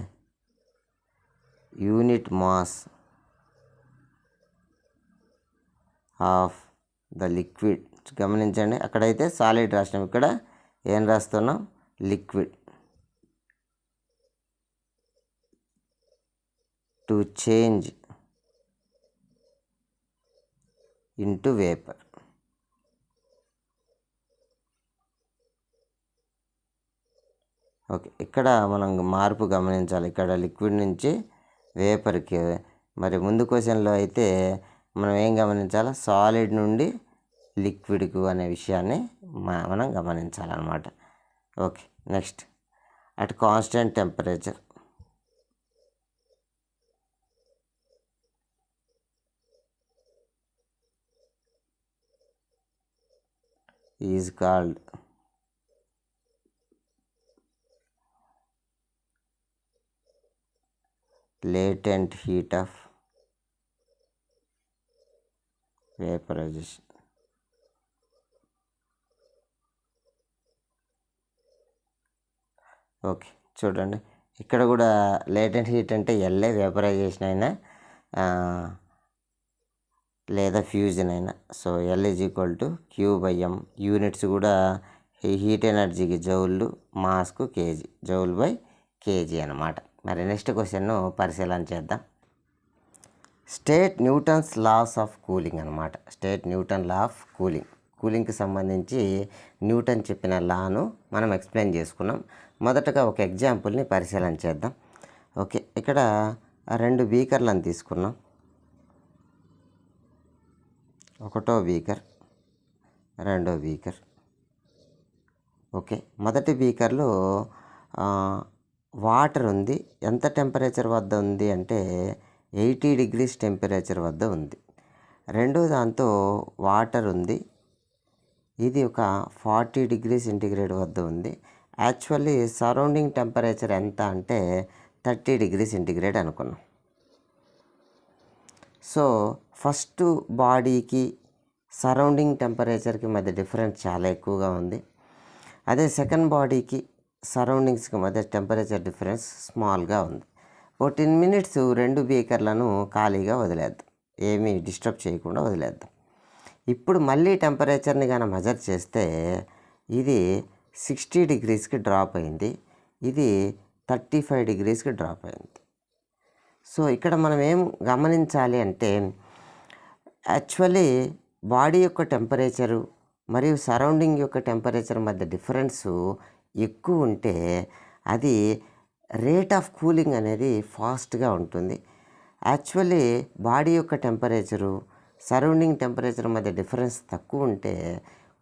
A: unit mass of the liquid. గమనించండి, అక్కడైతే సాలిడ్ రాసినాం, ఇక్కడ ఏం రాస్తున్నాం, liquid, to change into vapour. Okay, ఇక్కడ మనం మార్పు గమనించాలి. ఇక్కడ లిక్విడ్ నుంచి వేపర్కి. మరి ముందు క్వశ్చన్లో అయితే మనం ఏం గమనించాలి, సాలిడ్ నుండి లిక్విడ్కు అనే విషయాన్ని మనం గమనించాలన్నమాట. Okay, next at constant temperature is called latent heat of vaporization. Okay, చూడండి ఇక్కడ కూడా లేటెంట్ హీట్ అంటే ఎల్ఏ, వేపరైజేషన్ అయినా లేదా ఫ్యూజన్ అయినా. So L is equal to Q by M. Units కూడా హీట్ ఎనర్జీకి జౌళ్ళు, మాస్కు కేజీ, జౌల్ బై కేజీ అన్నమాట. మరి నెక్స్ట్ క్వశ్చన్ను పరిశీలన చేద్దాం. State Newton's laws of cooling అనమాట. స్టేట్ న్యూటన్ లా ఆఫ్ కూలింగ్కి సంబంధించి న్యూటన్ చెప్పిన లాను మనం ఎక్స్ప్లెయిన్ చేసుకున్నాం. మొదటగా ఒక ఎగ్జాంపుల్ని పరిశీలన చేద్దాం. ఓకే, ఇక్కడ 2 బీకర్లను తీసుకున్నాం. ఒకటో బీకర్, రెండో బీకర్. ఓకే, మొదటి బీకర్లో వాటర్ ఉంది. ఎంత టెంపరేచర్ వద్ద ఉంది అంటే 80 degrees టెంపరేచర్ వద్ద ఉంది. రెండో దాంతో వాటర్ ఉంది, ఇది ఒక 40 degrees సెంటిగ్రేడ్ వద్ద ఉంది. యాక్చువల్లీ సరౌండింగ్ టెంపరేచర్ ఎంత అంటే 30 degrees సెంటిగ్రేడ్ అనుకున్నాం. సో ఫస్ట్ బాడీకి సరౌండింగ్ టెంపరేచర్కి మధ్య డిఫరెన్స్ చాలా ఎక్కువగా ఉంది. అదే సెకండ్ బాడీకి సరౌండింగ్స్కి మధ్య టెంపరేచర్ డిఫరెన్స్ స్మాల్గా ఉంది. ఓ 10 minutes 2 బీకర్లను ఖాళీగా వదిలేద్దాం, ఏమీ డిస్టర్బ్ చేయకుండా వదిలేద్దాం. ఇప్పుడు మళ్ళీ టెంపరేచర్ని కానీ మెజర్ చేస్తే ఇది 60 డిగ్రీస్కి డ్రాప్ అయింది, ఇది 35 డిగ్రీస్కి డ్రాప్ అయింది. సో ఇక్కడ మనం ఏం గమనించాలి అంటే యాక్చువల్లీ బాడీ యొక్క టెంపరేచరు మరియు సరౌండింగ్ యొక్క టెంపరేచర్ మధ్య డిఫరెన్సు ఎక్కువ ఉంటే అది రేట్ ఆఫ్ కూలింగ్ అనేది ఫాస్ట్గా ఉంటుంది. యాక్చువల్లీ బాడీ యొక్క టెంపరేచరు సరౌండింగ్ టెంపరేచర్ మధ్య డిఫరెన్స్ తక్కువ ఉంటే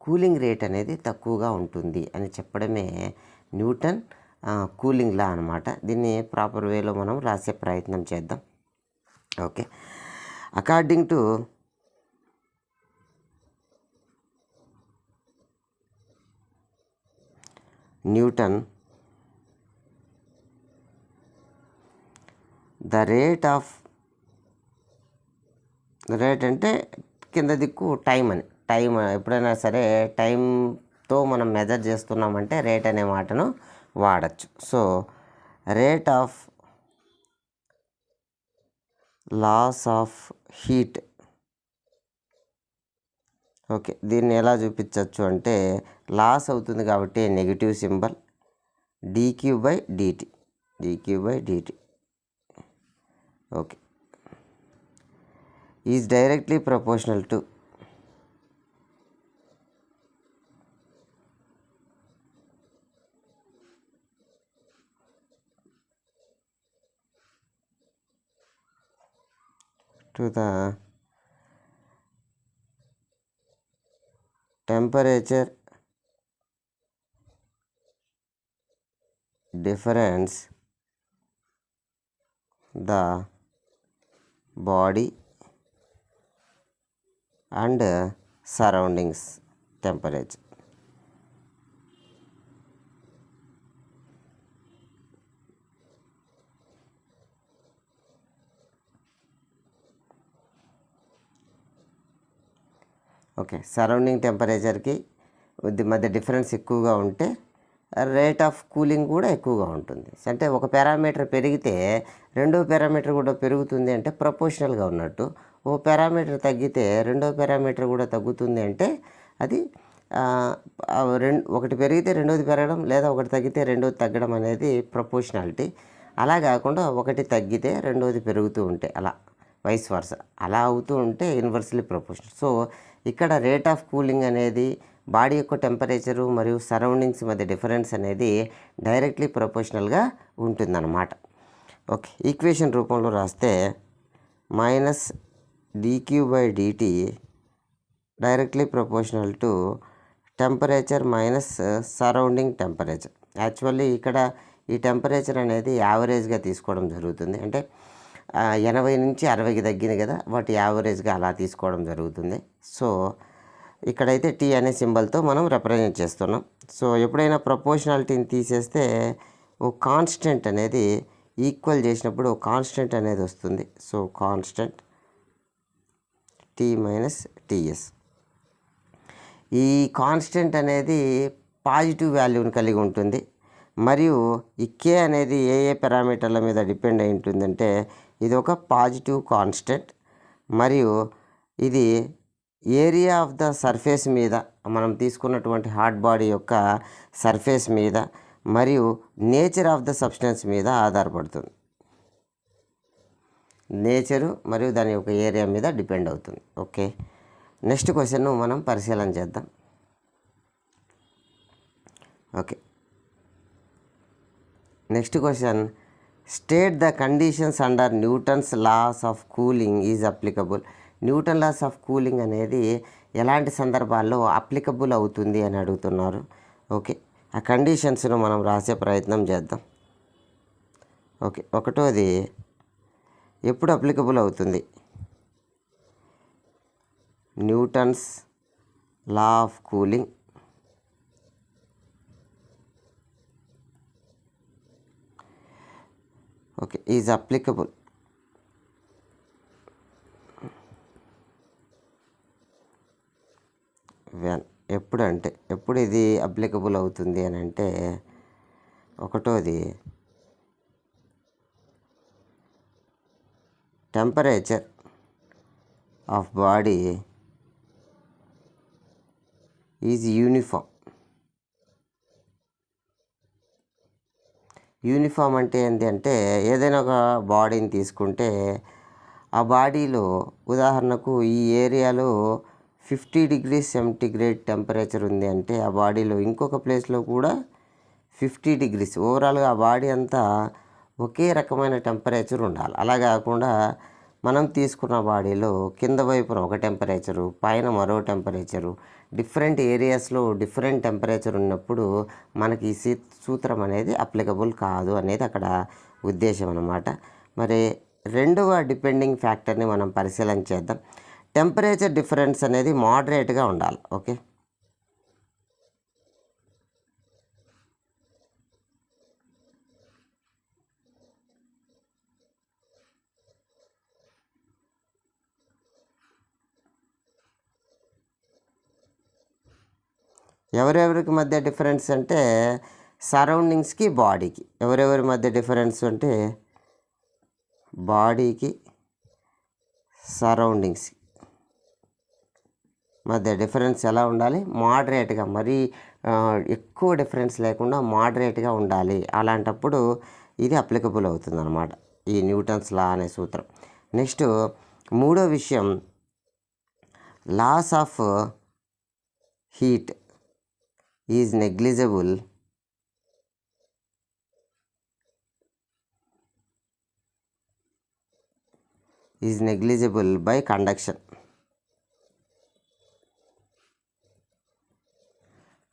A: కూలింగ్ రేట్ అనేది తక్కువగా ఉంటుంది అని చెప్పడమే న్యూటన్ కూలింగ్ లా అనమాట. దీన్ని ప్రాపర్ వేలో మనం రాసే ప్రయత్నం చేద్దాం. Okay, according to Newton the rate అంటే కింద దిక్కు టైం అని. టైం ఎప్పుడైనా సరే టైంతో మనం మెజర్ చేస్తున్నామంటే రేట్ అనే మాటను వాడచ్చు. So rate of loss of heat. Okay, దీన్ని ఎలా చూపించవచ్చు అంటే లాస్ అవుతుంది కాబట్టి negative symbol dQ/dt. Okay, is directly proportional to the temperature difference the body and surroundings temperature. Okay, surrounding టెంపరేచర్కి మధ్య డిఫరెన్స్ ఎక్కువగా ఉంటే రేట్ ఆఫ్ కూలింగ్ కూడా ఎక్కువగా ఉంటుంది. అంటే ఒక పారామీటర్ పెరిగితే రెండో పారామీటర్ కూడా పెరుగుతుంది అంటే ప్రపోర్షనల్గా ఉన్నట్టు. ఓ పారామీటర్ తగ్గితే రెండో పారామీటర్ కూడా తగ్గుతుంది అంటే అది ఒకటి పెరిగితే రెండోది పెరగడం, లేదా ఒకటి తగ్గితే రెండోది తగ్గడం అనేది ప్రపోర్షనాలిటీ. అలా కాకుండా ఒకటి తగ్గితే రెండోది పెరుగుతూ ఉంటే అలా వైస్ వర్స అలా అవుతూ ఉంటే ఇన్వర్స్లీ ప్రపోర్షనల్. సో ఇక్కడ రేట్ ఆఫ్ కూలింగ్ అనేది బాడీ యొక్క టెంపరేచరు మరియు సరౌండింగ్స్ మధ్య డిఫరెన్స్ అనేది డైరెక్ట్లీ ప్రపోర్షనల్గా ఉంటుందన్నమాట. ఓకే, ఈక్వేషన్ రూపంలో రాస్తే -dQ/dt directly proportional to temperature minus surrounding temperature. Actually ఇక్కడ ఈ టెంపరేచర్ అనేది యావరేజ్గా తీసుకోవడం జరుగుతుంది. అంటే 80 నుంచి 60కి తగ్గింది కదా, వాటి యావరేజ్గా అలా తీసుకోవడం జరుగుతుంది. సో ఇక్కడైతే టీ అనే సింబల్తో మనం రిప్రజెంట్ చేస్తున్నాం. సో ఎప్పుడైనా ప్రపోర్షనాలిటీని తీసేస్తే ఓ కాన్స్టెంట్ అనేది ఈక్వల్ చేసినప్పుడు ఓ కాన్స్టెంట్ అనేది వస్తుంది. So constant T - TS. ఈ కాన్స్టెంట్ అనేది పాజిటివ్ వాల్యూని కలిగి ఉంటుంది. మరియు ఈ K అనేది ఏ పారామీటర్ల మీద డిపెండ్ అయి ఉంటుందంటే ఇది ఒక పాజిటివ్ కాన్స్టెంట్, మరియు ఇది ఏరియా ఆఫ్ ద సర్ఫేస్ మీద, మనం తీసుకున్నటువంటి హాట్ బాడీ యొక్క సర్ఫేస్ మీద, మరియు నేచర్ ఆఫ్ ద సబ్స్టెన్స్ మీద ఆధారపడుతుంది. నేచరు మరియు దాని యొక్క ఏరియా మీద డిపెండ్ అవుతుంది. ఓకే, నెక్స్ట్ క్వశ్చన్ మనం పరిశీలన చేద్దాం. Okay, next question, state the conditions under Newton's laws of cooling is applicable. Newton laws of cooling అనేది ఎలాంటి సందర్భాల్లో అప్లికబుల్ అవుతుంది అని అడుగుతున్నారు. ఓకే, ఆ కండిషన్స్ను మనం రాసే ప్రయత్నం చేద్దాం. ఓకే, ఒకటోది ఎప్పుడు అప్లికబుల్ అవుతుంది? Newton's law of cooling okay is applicable when. ఎప్పుడు ఇది అప్లికబుల్ అవుతుంది అని అంటే, ఒకటోది temperature of body is uniform. Uniform అంటే ఏంటి అంటే ఏదైనా ఒక బాడీని తీసుకుంటే ఆ బాడీలో ఉదాహరణకు ఈ ఏరియాలో 50 డిగ్రీస్ సెంటిగ్రేడ్ టెంపరేచర్ ఉంది అంటే ఆ బాడీలో ఇంకొక ప్లేస్లో కూడా 50 డిగ్రీస్ ఓవరాల్గా ఆ బాడీ అంతా ఒకే రకమైన టెంపరేచర్ ఉండాలి. అలా కాకుండా మనం తీసుకున్న బాడీలో కింద వైపున ఒక టెంపరేచరు, పైన మరో టెంపరేచరు, డిఫరెంట్ ఏరియాస్లో డిఫరెంట్ టెంపరేచర్ ఉన్నప్పుడు మనకి ఈ సూత్రం అనేది అప్లికబుల్ కాదు అనేది అక్కడ ఉద్దేశం అన్నమాట. మరి రెండవ డిపెండింగ్ ఫ్యాక్టర్ని మనం పరిశీలన చేద్దాం. టెంపరేచర్ డిఫరెన్స్ అనేది మోడరేట్గా ఉండాలి. ఓకే, ఎవరెవరికి మధ్య డిఫరెన్స్ అంటే సరౌండింగ్స్కి బాడీకి. ఎవరెవరి మధ్య డిఫరెన్స్ అంటే బాడీకి సరౌండింగ్స్ మధ్య డిఫరెన్స్ ఎలా ఉండాలి? మోడరేట్గా, మరీ ఎక్కువ డిఫరెన్స్ లేకుండా మోడరేట్గా ఉండాలి. అలాంటప్పుడు ఇది అప్లికబుల్ అవుతుంది అన్నమాట, ఈ న్యూటన్స్ లా అనే సూత్రం. నెక్స్ట్ మూడో విషయం, loss of heat is negligible by conduction.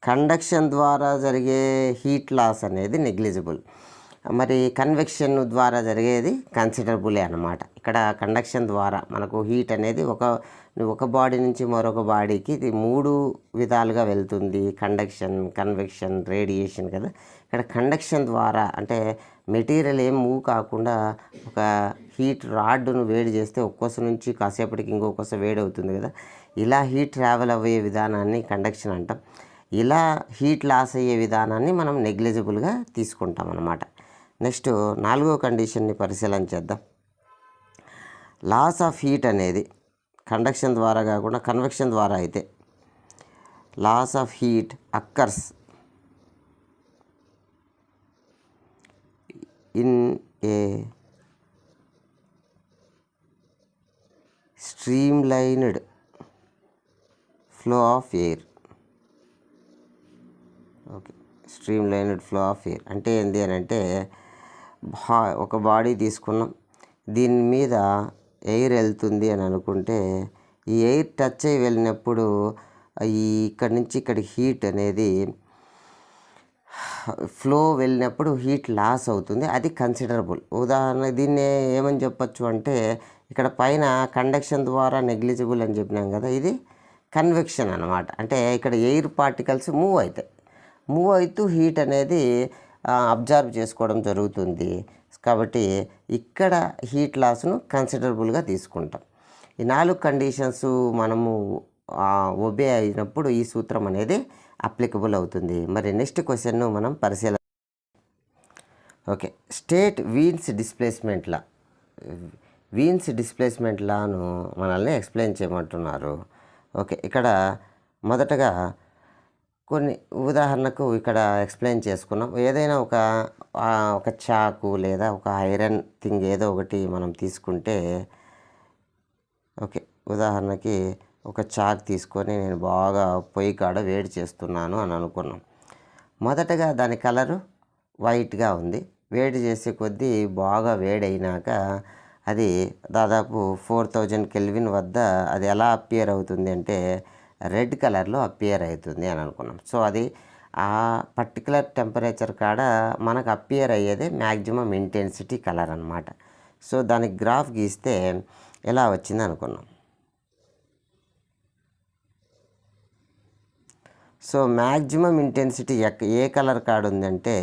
A: Conduction ద్వారా జరిగే హీట్ లాస్ అనేది నెగ్లిజిబుల్, మరి కన్వెక్షన్ ద్వారా జరిగేది కన్సిడరబులే అన్నమాట. ఇక్కడ కండక్షన్ ద్వారా మనకు హీట్ అనేది ఒక బాడీ నుంచి మరొక బాడీకి ఇది 3 విధాలుగా వెళ్తుంది. కండక్షన్, కన్వెక్షన్, రేడియేషన్ కదా. ఇక్కడ కండక్షన్ ద్వారా అంటే మెటీరియల్ ఏం మూవ్ కాకుండా ఒక హీట్ రాడ్ను వేడి చేస్తే ఒక్కోస నుంచి కాసేపటికి ఇంకొకస వేడి అవుతుంది కదా. ఇలా హీట్ ట్రావెల్ అయ్యే విధానాన్ని కండక్షన్ అంటాం. ఇలా హీట్ లాస్ అయ్యే విధానాన్ని మనం నెగ్లిజిబుల్గా తీసుకుంటాం అన్నమాట. నెక్స్ట్ 4వ కండిషన్ని పరిశీలన చేద్దాం. లాస్ ఆఫ్ హీట్ అనేది కండక్షన్ ద్వారా కాకుండా కన్వెక్షన్ ద్వారా అయితే loss of heat occurs in a streamlined flow of air. Okay, streamlined flow of air అంటే ఏంటి అని అంటే ఒక బాడీ తీసుకున్నాం, దీని మీద ఎయిర్ వెళ్తుంది అని అనుకుంటే ఈ ఎయిర్ టచ్ అయ్యి వెళ్ళినప్పుడు ఇక్కడి నుంచి ఇక్కడికి హీట్ అనేది ఫ్లో వెళ్ళినప్పుడు హీట్ లాస్ అవుతుంది, అది కన్సిడరబుల్. ఉదాహరణ దీన్ని ఏమని చెప్పచ్చు అంటే ఇక్కడ పైన కండక్షన్ ద్వారా నెగ్లిజిబుల్ అని చెప్పినాం కదా, ఇది కన్వెక్షన్ అన్నమాట. అంటే ఇక్కడ ఎయిర్ పార్టికల్స్ మూవ్ అవుతూ హీట్ అనేది అబ్జర్వ్ చేసుకోవడం జరుగుతుంది. కాబట్టి ఇక్కడ హీట్ లాస్ను కన్సిడరబుల్గా తీసుకుంటాం. ఈ 4 కండిషన్స్ మనము ఒబే అయినప్పుడు ఈ సూత్రం అనేది అప్లికబుల్ అవుతుంది. మరి నెక్స్ట్ క్వశ్చన్ను మనం పరిశీలన. ఓకే, స్టేట్ వీన్స్ డిస్ప్లేస్మెంట్ లాను మనల్ని ఎక్స్ప్లెయిన్ చేయమంటున్నారు. ఓకే, ఇక్కడ మొదటగా కొన్ని ఉదాహరణకు ఇక్కడ ఎక్స్ప్లెయిన్ చేసుకున్నాం. ఏదైనా ఒక చాకు లేదా ఒక ఐరన్ థింగ్ ఏదో ఒకటి మనం తీసుకుంటే, ఓకే, ఉదాహరణకి ఒక చాక్ తీసుకొని నేను బాగా పొయ్యి కాడ వేడి చేస్తున్నాను అని అనుకున్నాం. మొదటగా దాని కలరు వైట్గా ఉంది. వేడి చేసే కొద్దీ బాగా వేడైనాక అది దాదాపు 4000 కెల్విన్ వద్ద అది ఎలా అపియర్ అవుతుంది అంటే రెడ్ కలర్లో అపియర్ అవుతుంది అని అనుకున్నాం. సో అది ఆ పర్టికులర్ టెంపరేచర్ కాడ మనకు అపియర్ అయ్యేదే మ్యాక్సిమం ఇంటెన్సిటీ కలర్ అన్నమాట. సో దానికి గ్రాఫ్ గీస్తే ఎలా వచ్చింది అనుకున్నాం. సో మ్యాక్సిమం ఇంటెన్సిటీ ఏ కలర్ కాడ ఉందంటే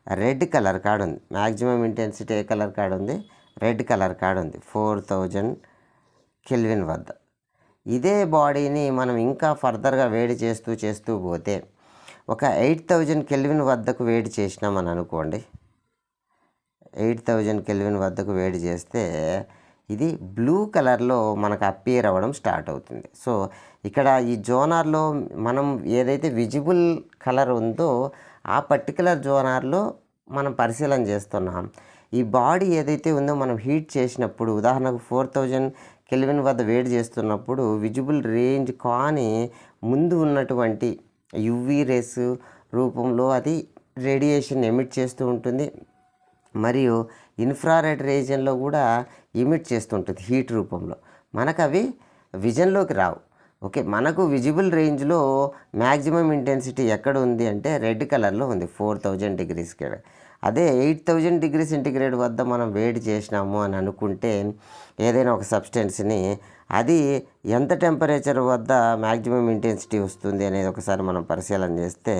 A: రెడ్ కలర్ కాడ ఉంది. మ్యాక్సిమం ఇంటెన్సిటీ ఏ కలర్ కాడ ఉంది? రెడ్ కలర్ కాడ ఉంది, 4000 కెల్విన్ వద్ద. ఇదే బాడీని మనం ఇంకా ఫర్దర్గా వేడి చేస్తూ పోతే ఒక 8000 కెల్విన్ వద్దకు వేడి చేసినామని అనుకోండి. 8000 కెల్విన్ వద్దకు వేడి చేస్తే ఇది బ్లూ కలర్లో మనకు అపియర్ అవ్వడం స్టార్ట్ అవుతుంది. సో ఇక్కడ ఈ జోనార్లో మనం ఏదైతే విజిబుల్ కలర్ ఉందో ఆ పర్టికులర్ జోనార్లో మనం పరిశీలన చేస్తున్నాం. ఈ బాడీ ఏదైతే ఉందో మనం హీట్ చేసినప్పుడు ఉదాహరణకు 4000 కెల్విన్ వద్ద వేడి చేస్తున్నప్పుడు విజిబుల్ రేంజ్ కాని ముందు ఉన్నటువంటి యువి రేస్ రూపంలో అది రేడియేషన్ ఎమిట్ చేస్తూ ఉంటుంది. మరియు ఇన్ఫ్రారెడ్ రీజియన్లో కూడా ఎమిట్ చేస్తుంటుంది హీట్ రూపంలో. మనకు అవి విజన్లోకి రావు. ఓకే, మనకు విజిబుల్ రేంజ్లో మ్యాక్సిమం ఇంటెన్సిటీ ఎక్కడ ఉంది అంటే రెడ్ కలర్లో ఉంది 4000 డిగ్రీస్. అదే 8000 డిగ్రీ సెంటిగ్రేడ్ వద్ద మనం వేడి చేసినాము అని అనుకుంటే ఏదైనా ఒక సబ్స్టెన్స్ని, అది ఎంత టెంపరేచర్ వద్ద మ్యాక్సిమం ఇంటెన్సిటీ వస్తుంది అనేది ఒకసారి మనం పరిశీలన చేస్తే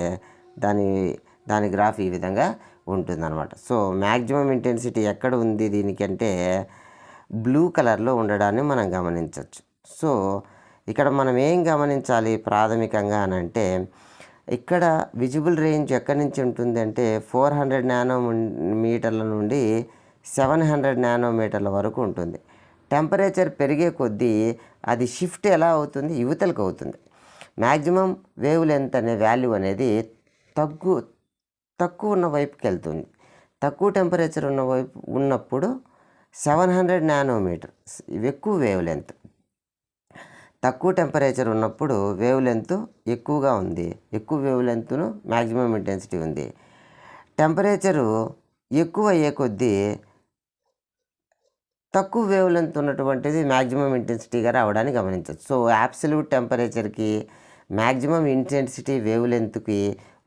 A: దాని గ్రాఫ్ ఈ విధంగా ఉంటుందన్నమాట. సో మ్యాక్సిమం ఇంటెన్సిటీ ఎక్కడ ఉంది దీనికంటే బ్లూ కలర్లో ఉండడాన్ని మనం గమనించవచ్చు. సో ఇక్కడ మనం ఏం గమనించాలి ప్రాథమికంగా అని అంటే, ఇక్కడ విజిబుల్ రేంజ్ ఎక్కడి నుంచి ఉంటుంది అంటే 400 నానోమీటర్ల నుండి 700 నానోమీటర్ల వరకు ఉంటుంది. టెంపరేచర్ పెరిగే కొద్దీ అది షిఫ్ట్ ఎలా అవుతుంది, యువతలకు అవుతుంది. మ్యాక్సిమం వేవ్ లెంత్ అనే వాల్యూ అనేది తక్కువ ఉన్న వైపుకి వెళ్తుంది. తక్కువ టెంపరేచర్ ఉన్నప్పుడు 700 నానోమీటర్స్ ఇవి ఎక్కువ వేవ్ లెంత్. తక్కువ టెంపరేచర్ ఉన్నప్పుడు వేవ్ లెంత్ ఎక్కువగా ఉంది, ఎక్కువ వేవ్ లెంత్ను మ్యాక్సిమం ఇంటెన్సిటీ ఉంది. టెంపరేచరు ఎక్కువ అయ్యే కొద్దీ తక్కువ వేవ్ లెంత్ ఉన్నటువంటిది మ్యాక్సిమం ఇంటెన్సిటీగా రావడానికి గమనించవచ్చు. సో అబ్సల్యూట్ టెంపరేచర్కి మ్యాక్సిమం ఇంటెన్సిటీ వేవ్ లెంత్కి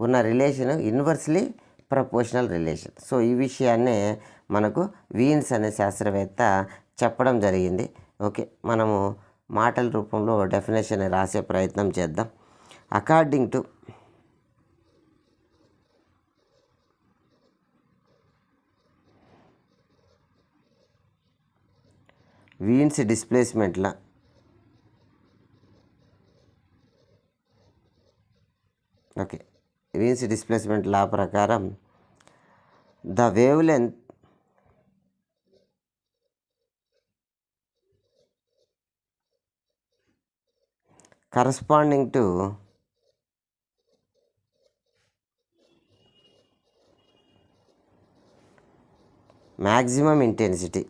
A: ఉన్న relation inversely proportional relation. So ఈ విషయాన్నే మనకు వీన్స్ అనే శాస్త్రవేత్త చెప్పడం జరిగింది. ఓకే, మనము మాటల రూపంలో డెఫినేషన్ రాసే ప్రయత్నం చేద్దాం. అకార్డింగ్ టు వీన్స్ డిస్ప్లేస్మెంట్ల వీన్స్ డిస్ప్లేస్మెంట్ లా ప్రకారం the wave length corresponding to maximum intensity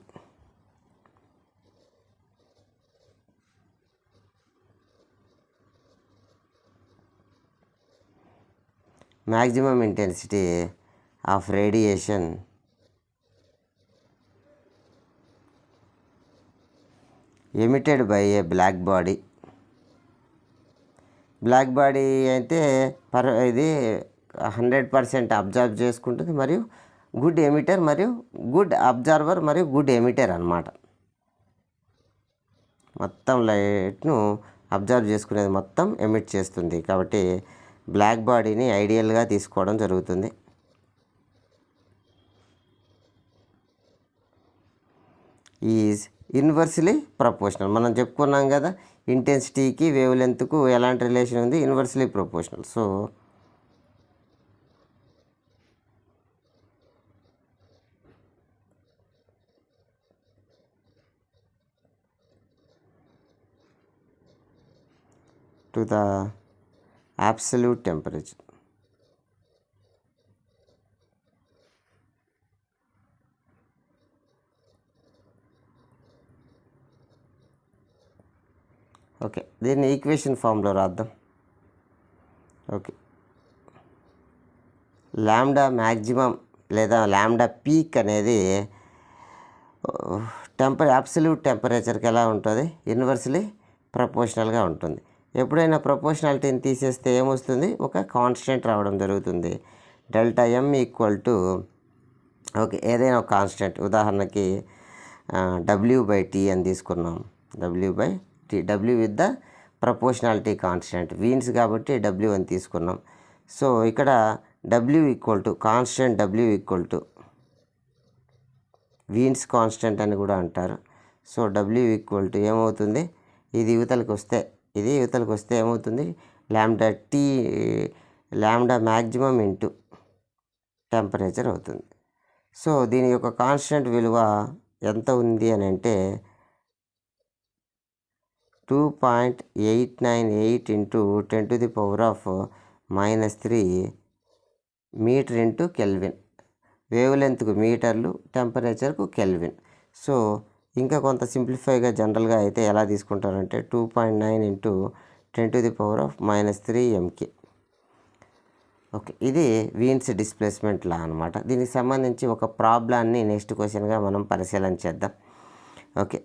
A: of radiation emitted by a black body. Black body అయితే ఇది 100% అబ్జర్వ్ చేసుకుంటుంది, మరియు గుడ్ ఎమిటర్ మరియు గుడ్ అబ్జర్వర్ మరియు గుడ్ ఎమిటర్ అన్నమాట. మొత్తం లైట్ను అబ్జర్వ్ చేసుకునేది మొత్తం ఎమిట్ చేస్తుంది. కాబట్టి బ్లాక్ బాడీని ఐడియల్గా తీసుకోవడం జరుగుతుంది. Is inversely proportional. మనం చెప్పుకున్నాం కదా, ఇంటెన్సిటీకి వేవ్ లెంత్కు ఎలాంటి రిలేషన్ ఉంది, inversely proportional. So to the absolute temperature. Okay, దీన్ని ఈక్వేషన్ ఫామ్లో రాద్దాం. ఓకే, లాంబ్డా మ్యాక్సిమం లేదా లాంబ్డా పీక్ అనేది అబ్సల్యూట్ టెంపరేచర్కి ఎలా ఉంటుంది, ఇన్వర్స్లీ ప్రపోర్షనల్గా ఉంటుంది. ఎప్పుడైనా ప్రపోర్షనాలిటీని తీసేస్తే ఏమొస్తుంది, ఒక కాన్స్టెంట్ రావడం జరుగుతుంది. Delta M equal to okay ఏదైనా ఒక కాన్స్టెంట్, ఉదాహరణకి W/T అని తీసుకున్నాం. W with the proportionality constant, Wien's కాబట్టి W అని తీసుకున్నాం. సో ఇక్కడ W equal to constant, W equal to Wien's constant అని కూడా అంటారు. సో W ఈక్వల్ టు ఏమవుతుంది, ఇది యువతలకు వస్తే ఏమవుతుంది, లాంబ్డా మ్యాక్సిమం ఇంటూ టెంపరేచర్ అవుతుంది. సో దీని యొక్క కాన్స్టెంట్ విలువ ఎంత ఉంది అని అంటే 2.898 into 10⁻³ - 3 meter into kelvin. Wave లెంత్కు మీటర్లు, టెంపరేచర్కు కెల్విన్. సో ఇంకా కొంత సింప్లిఫైగా జనరల్గా అయితే ఎలా తీసుకుంటారంటే 2.9 ఇంటూ 10⁻³ MK. ఓకే, ఇది వీన్స్ డిస్ప్లేస్మెంట్ లా అనమాట. దీనికి సంబంధించి ఒక ప్రాబ్లాన్ని నెక్స్ట్ క్వశ్చన్గా మనం పరిశీలన చేద్దాం. Okay,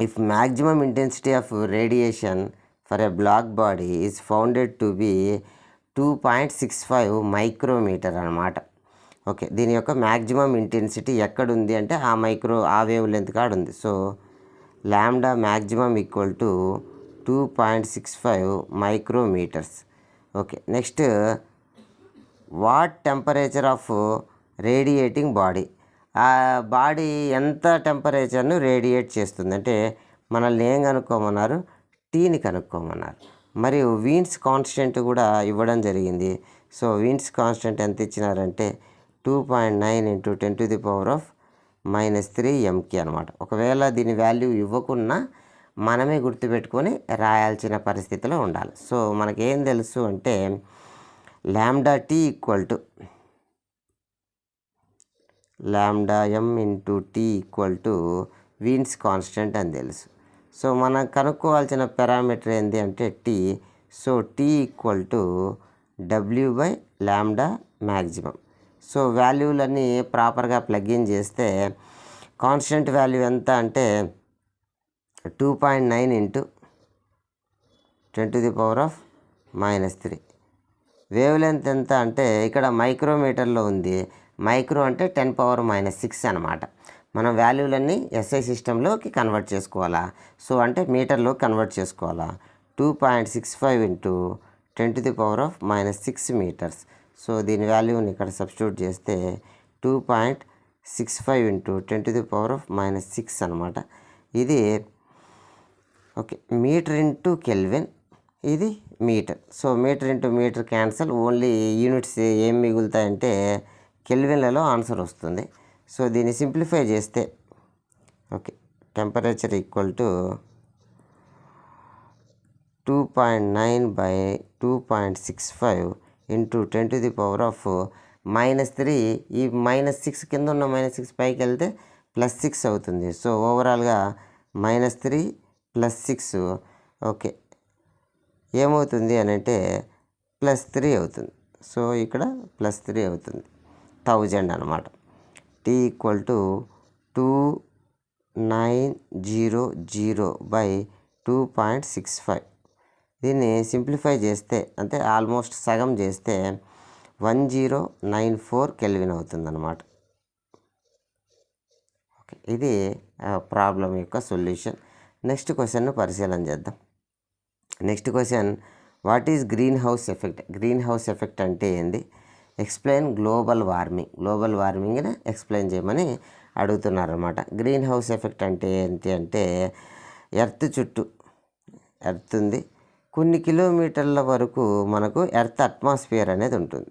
A: if maximum intensity of radiation for a black body is founded to be 2.65 micrometer అనమాట. ఓకే, దీని యొక్క మ్యాక్సిమం ఇంటెన్సిటీ ఎక్కడుంది అంటే ఆ వేవ్ లెంత్ కాడ ఉంది. So lambda maximum equal to 2.65 micrometres. Okay, next what temperature of radiating body, ఆ బాడీ ఎంత టెంపరేచర్ను రేడియేట్ చేస్తుంది అంటే మనల్ని ఏం కనుక్కోమన్నారు, టీని కనుక్కోమన్నారు. మరియు వీన్స్ కాన్స్టెంట్ కూడా ఇవ్వడం జరిగింది. సో వీన్స్ కాన్స్టెంట్ ఎంత ఇచ్చినారంటే 2.9 ఇంటూ 10⁻³ MK అనమాట. ఒకవేళ దీని వాల్యూ ఇవ్వకున్నా మనమే గుర్తుపెట్టుకొని రాయాల్సిన పరిస్థితిలో ఉండాలి. సో మనకేం తెలుసు అంటే lambda T equal to lambda M into T equal to Wien's constant అని తెలుసు. సో మనం కనుక్కోవాల్సిన పారామీటర్ ఏంటి అంటే T. So T equal to W/లాంబ్డా మ్యాక్సిమం. సో వాల్యూలన్నీ ప్రాపర్గా ప్లగ్ ఇన్ చేస్తే కాన్స్టెంట్ వాల్యూ ఎంత అంటే 2.9 ఇంటూ 10⁻³ వేవ్ లెంత్ ఎంత అంటే ఇక్కడ మైక్రోమీటర్లో ఉంది. మైక్రో అంటే 10⁻⁻6 అనమాట. మనం వాల్యూలన్నీ SI సిస్టంలోకి కన్వర్ట్ చేసుకోవాలా. సో అంటే మీటర్లో కన్వర్ట్ చేసుకోవాలా. 2.65 ఇంటూ 10⁻⁻6 మీటర్స్. సో దీని వాల్యూని ఇక్కడ సబ్స్టిట్యూట్ చేస్తే 2.65 ఇంటూ 10⁻⁻6 అనమాట. ఇది ఓకే, మీటర్ ఇంటూ కెల్విన్, ఇది metre. So metre into metre cancel, only units ఏం మిగులుతాయంటే కెల్విన్లలో ఆన్సర్ వస్తుంది. సో దీన్ని సింప్లిఫై చేస్తే okay, temperature equal to 2.9/2.65 into 10⁻⁻3. ఈ -6 కింద ఉన్న -6 పైకి వెళ్తే +6 అవుతుంది. సో ఓవరాల్గా -3 + 6 ఓకే ఏమవుతుంది అని అంటే +3 అవుతుంది. సో ఇక్కడ +3 అవుతుంది, 1000 అనమాట. T equal to 2900/2.65. దీన్ని సింప్లిఫై చేస్తే అంటే ఆల్మోస్ట్ సగం చేస్తే 1094 కెల్విన్ అవుతుంది అనమాట. ఓకే, ఇది ప్రాబ్లం యొక్క సొల్యూషన్. నెక్స్ట్ క్వశ్చన్ను పరిశీలన చేద్దాం. Next question, what is green house effect? Green house effect అంటే ఏంది? Explain global warming. గ్లోబల్ వార్మింగ్ని ఎక్స్ప్లెయిన్ చేయమని అడుగుతున్నారన్నమాట. గ్రీన్ హౌస్ ఎఫెక్ట్ అంటే ఏంటి అంటే ఎర్త్ చుట్టూ, ఎర్త్ ఉంది, కొన్ని కిలోమీటర్ల వరకు మనకు ఎర్త్ అట్మాస్ఫియర్ అనేది ఉంటుంది.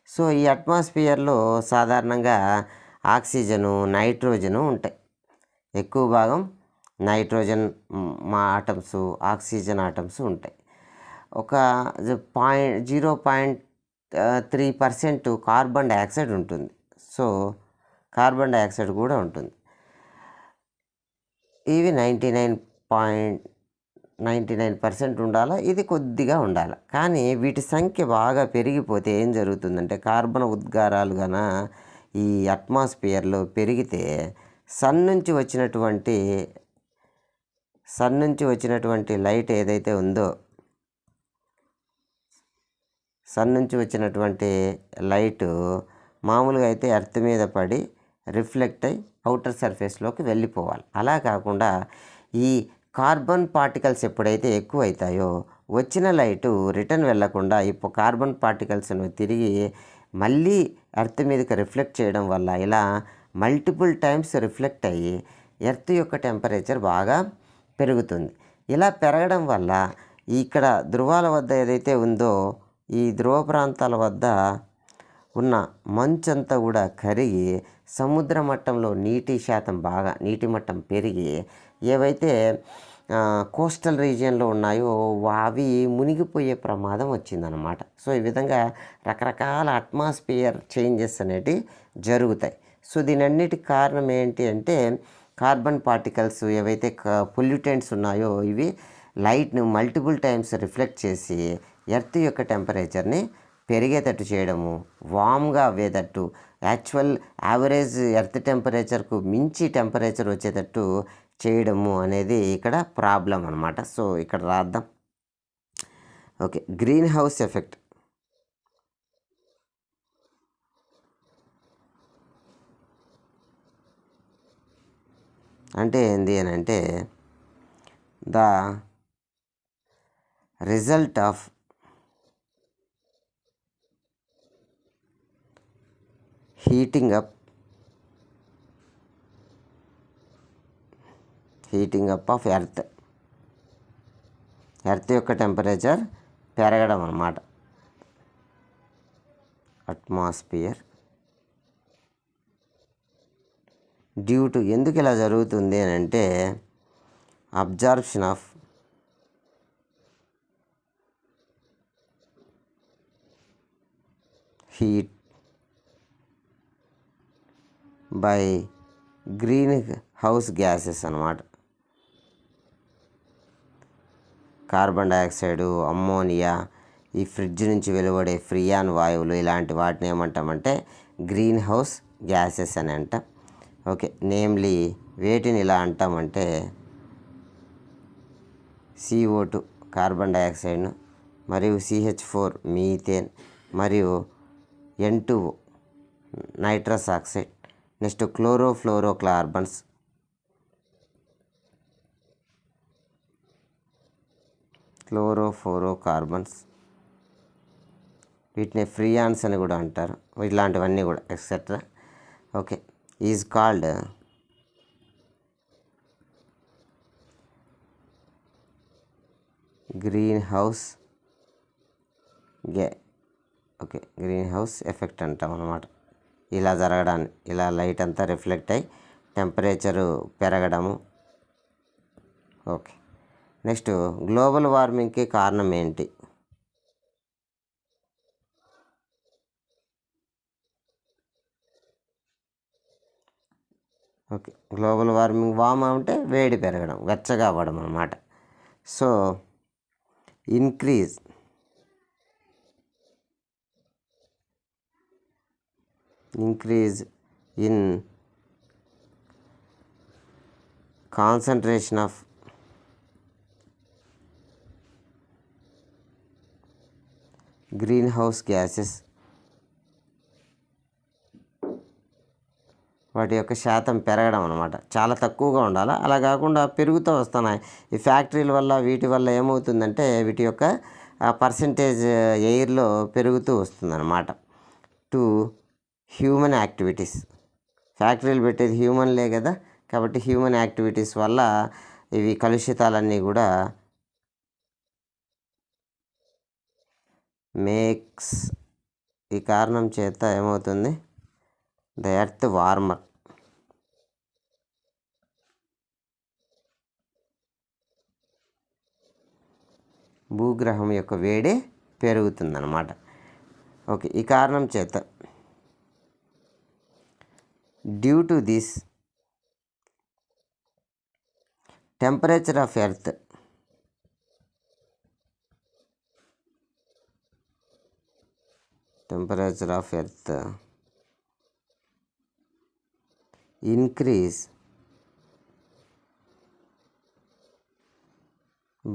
A: సో ఈ అట్మాస్ఫియర్లో సాధారణంగా ఆక్సిజను, నైట్రోజను ఉంటాయి. ఎక్కువ భాగం నైట్రోజన్ ఆటమ్స్, ఆక్సిజన్ ఆటమ్స్ ఉంటాయి. ఒక 0.3% కార్బన్ డైఆక్సైడ్ ఉంటుంది. సో కార్బన్ డైఆక్సైడ్ కూడా ఉంటుంది. ఇవి 99.99% ఉండాలి, ఇది కొద్దిగా ఉండాలి. కానీ వీటి సంఖ్య బాగా పెరిగిపోతే ఏం జరుగుతుందంటే కార్బన్ ఉద్గారాలు గన ఈ అట్మాస్ఫియర్లో పెరిగితే సన్ నుంచి వచ్చినటువంటి లైట్ ఏదైతే ఉందో, సన్ నుంచి వచ్చినటువంటి లైటు మామూలుగా అయితే ఎర్త్ మీద పడి రిఫ్లెక్ట్ అయ్యి అవుటర్ సర్ఫేస్లోకి వెళ్ళిపోవాలి. అలా కాకుండా ఈ కార్బన్ పార్టికల్స్ ఎప్పుడైతే ఎక్కువ అవుతాయో వచ్చిన లైటు రిటర్న్ వెళ్లకుండా ఇప్పుడు కార్బన్ పార్టికల్స్ను తిరిగి మళ్ళీ ఎర్త్ మీదకి రిఫ్లెక్ట్ చేయడం వల్ల ఇలా మల్టిపుల్ టైమ్స్ రిఫ్లెక్ట్ అయ్యి ఎర్త్ యొక్క టెంపరేచర్ బాగా పెరుగుతుంది. ఇలా పెరగడం వల్ల ఇక్కడ ధృవాల వద్ద ఏదైతే ఉందో ఈ ధ్రువ ప్రాంతాల వద్ద ఉన్న మంచంతా కూడా కరిగి సముద్ర మట్టంలో నీటి మట్టం పెరిగి ఏవైతే కోస్టల్ రీజియన్లో ఉన్నాయో అవి మునిగిపోయే ప్రమాదం వచ్చిందనమాట. సో ఈ విధంగా రకరకాల అట్మాస్ఫియర్ చేంజెస్ అనేటివి జరుగుతాయి. సో దీనన్నిటికి కారణం ఏంటి అంటే కార్బన్ పార్టికల్స్ ఏవైతే పొల్యూటెంట్స్ ఉన్నాయో ఇవి లైట్ను మల్టిపుల్ టైమ్స్ రిఫ్లెక్ట్ చేసి ఎర్త్ యొక్క టెంపరేచర్ని పెరిగేటట్టు చేయడము, వామ్గా అవ్వేటట్టు, యావరేజ్ ఎర్త్ టెంపరేచర్కు మించి టెంపరేచర్ వచ్చేటట్టు చేయడము అనేది ఇక్కడ ప్రాబ్లం అనమాట. సో ఇక్కడ రాద్దాం. ఓకే, గ్రీన్ హౌస్ ఎఫెక్ట్ అంటే ఏంది అని అంటే the result of heating up of earth యొక్క టెంపరేచర్ పెరగడం అన్నమాట. అట్మాస్ఫియర్ డ్యూ టు ఎందుకు ఇలా జరుగుతుంది అని అంటే absorption of heat by green house gases అన్నమాట. కార్బన్ డైఆక్సైడు, అమ్మోనియా, ఈ ఫ్రిడ్జ్ నుంచి వెలువడే ఫ్రియాన్ వాయువులు ఇలాంటి వాటిని ఏమంటామంటే గ్రీన్ హౌస్ గ్యాసెస్ అని అంటాం. ఓకే, నేమ్లీ వేటిని ఇలా అంటామంటే CO2 కార్బన్ డైఆక్సైడ్ను, మరియు CH4 మీథేన్, మరియు N2O nitrous oxide, next chlorofluorocarbons, వీటిని ఫ్రియాన్స్ అని కూడా అంటారు. ఇలాంటివన్నీ కూడా etcetera. Okay, is called green house green house effect అంటాం అన్నమాట. ఇలా జరగడాన్ని, ఇలా లైట్ అంతా రిఫ్లెక్ట్ అయ్యి టెంపరేచరు పెరగడము. ఓకే, నెక్స్ట్ గ్లోబల్ వార్మింగ్కి కారణం ఏంటి? ఓకే, గ్లోబల్ వార్మింగ్, వామ్ అంటే వేడి పెరగడం, వెచ్చగా అవ్వడం అన్నమాట. So increase in concentration of green house gases, వాటి యొక్క శాతం పెరగడం అనమాట. చాలా తక్కువగా ఉండాలి, అలా కాకుండా పెరుగుతూ వస్తున్నాయి. ఈ ఫ్యాక్టరీల వల్ల వీటి వల్ల ఏమవుతుందంటే వీటి యొక్క పర్సంటేజ్ ఎయిర్లో పెరుగుతూ వస్తుందన్నమాట. టు హ్యూమన్ యాక్టివిటీస్, ఫ్యాక్టరీలు పెట్టేది హ్యూమన్లే కదా, కాబట్టి హ్యూమన్ యాక్టివిటీస్ వల్ల ఇవి కలుషితాలన్నీ కూడా మేక్స్, ఈ కారణం చేత ఏమవుతుంది ద ఎర్త్ వార్మర్, భూగ్రహం యొక్క వేడి పెరుగుతుందన్నమాట. ఓకే, ఈ కారణం చేత due to this temperature of earth increase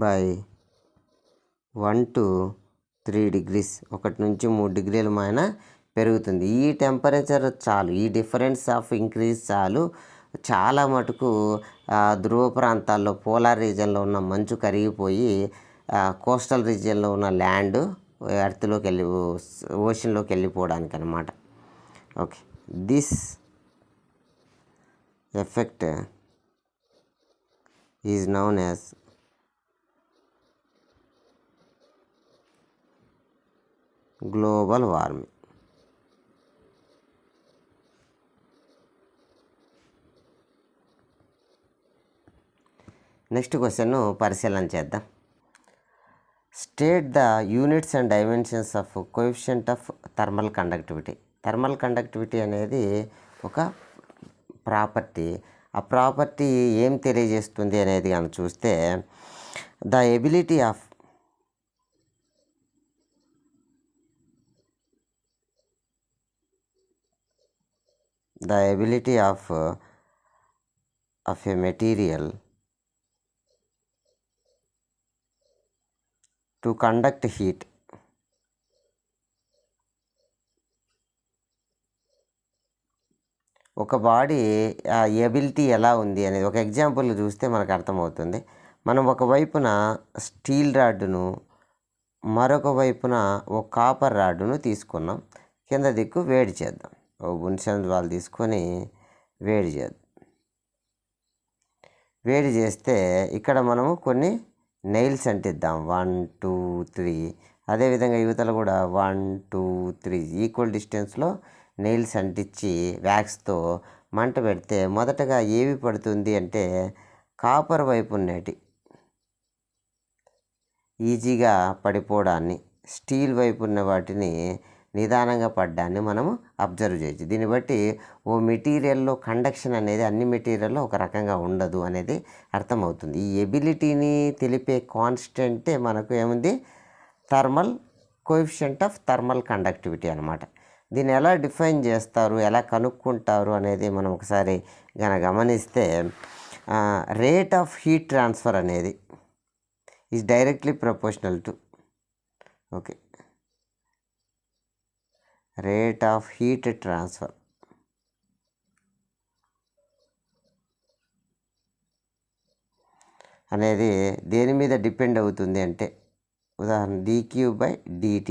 A: by 1 to 3 degrees, 1 నుంచి 3 డిగ్రీల పైన పెరుగుతుంది. ఈ టెంపరేచర్ చాలు, ఈ డిఫరెన్స్ ఆఫ్ ఇంక్రీజ్ చాలు, చాలా మటుకు ధ్రువ ప్రాంతాల్లో పోలార్ రీజియన్లో ఉన్న మంచు కరిగిపోయి కోస్టల్ రీజియన్లో ఉన్న ల్యాండ్ ఎర్త్లోకి వెళ్ళి ఓషన్లోకి వెళ్ళిపోవడానికి అనమాట. Okay, this effect is noun as global warming. Next question పరిశీలన చేద్దాం. State the units and dimensions of coefficient of thermal conductivity. Thermal conductivity అనేది ఒక ప్రాపర్టీ. ఆ ప్రాపర్టీ ఏం తెలియజేస్తుంది అనేది మనం చూస్తే, the ability of a material to conduct heat ఒక బాడీ ఆ ఎబిలిటీ ఎలా ఉంది అనేది ఒక ఎగ్జాంపుల్ చూస్తే మనకు అర్థమవుతుంది. మనం ఒకవైపున స్టీల్ రాడ్డును, మరొక వైపున ఒక కాపర్ రాడ్డును తీసుకున్నాం. కింద దిక్కు వేడి చేద్దాం. ఓ బున్షన్ వాళ్ళు తీసుకొని వేడి చేద్దాం. వేడి చేస్తే ఇక్కడ మనము కొన్ని నెయిల్స్ అంటిద్దాం. 1 2 3. అదేవిధంగా యువతలు కూడా 1 2 3 ఈక్వల్ డిస్టెన్స్లో నెయిల్స్ అంటించి వ్యాక్స్తో మంట పెడితే మొదటగా ఏవి పడుతుంది అంటే కాపర్ వైపు ఉన్నటి ఈజీగా పడిపోవడాన్ని, స్టీల్ వైపు ఉన్న వాటిని నిదానంగా పడ్డాన్ని మనము అబ్జర్వ్ చేయొచ్చు. దీన్ని బట్టి ఓ మెటీరియల్లో కండక్షన్ అనేది అన్ని మెటీరియల్లో ఒక రకంగా ఉండదు అనేది అర్థమవుతుంది. ఈ ఎబిలిటీని తెలిపే కాన్స్టెంటే మనకు ఏముంది, thermal coefficient of thermal conductivity అనమాట. దీన్ని ఎలా డిఫైన్ చేస్తారు, ఎలా కనుక్కుంటారు అనేది మనం ఒకసారి గమనిస్తే, రేట్ ఆఫ్ హీట్ ట్రాన్స్ఫర్ అనేది is directly proportional to rate of heat transfer అనేది దేని మీద డిపెండ్ అవుతుంది అంటే, ఉదాహరణ dQ/dt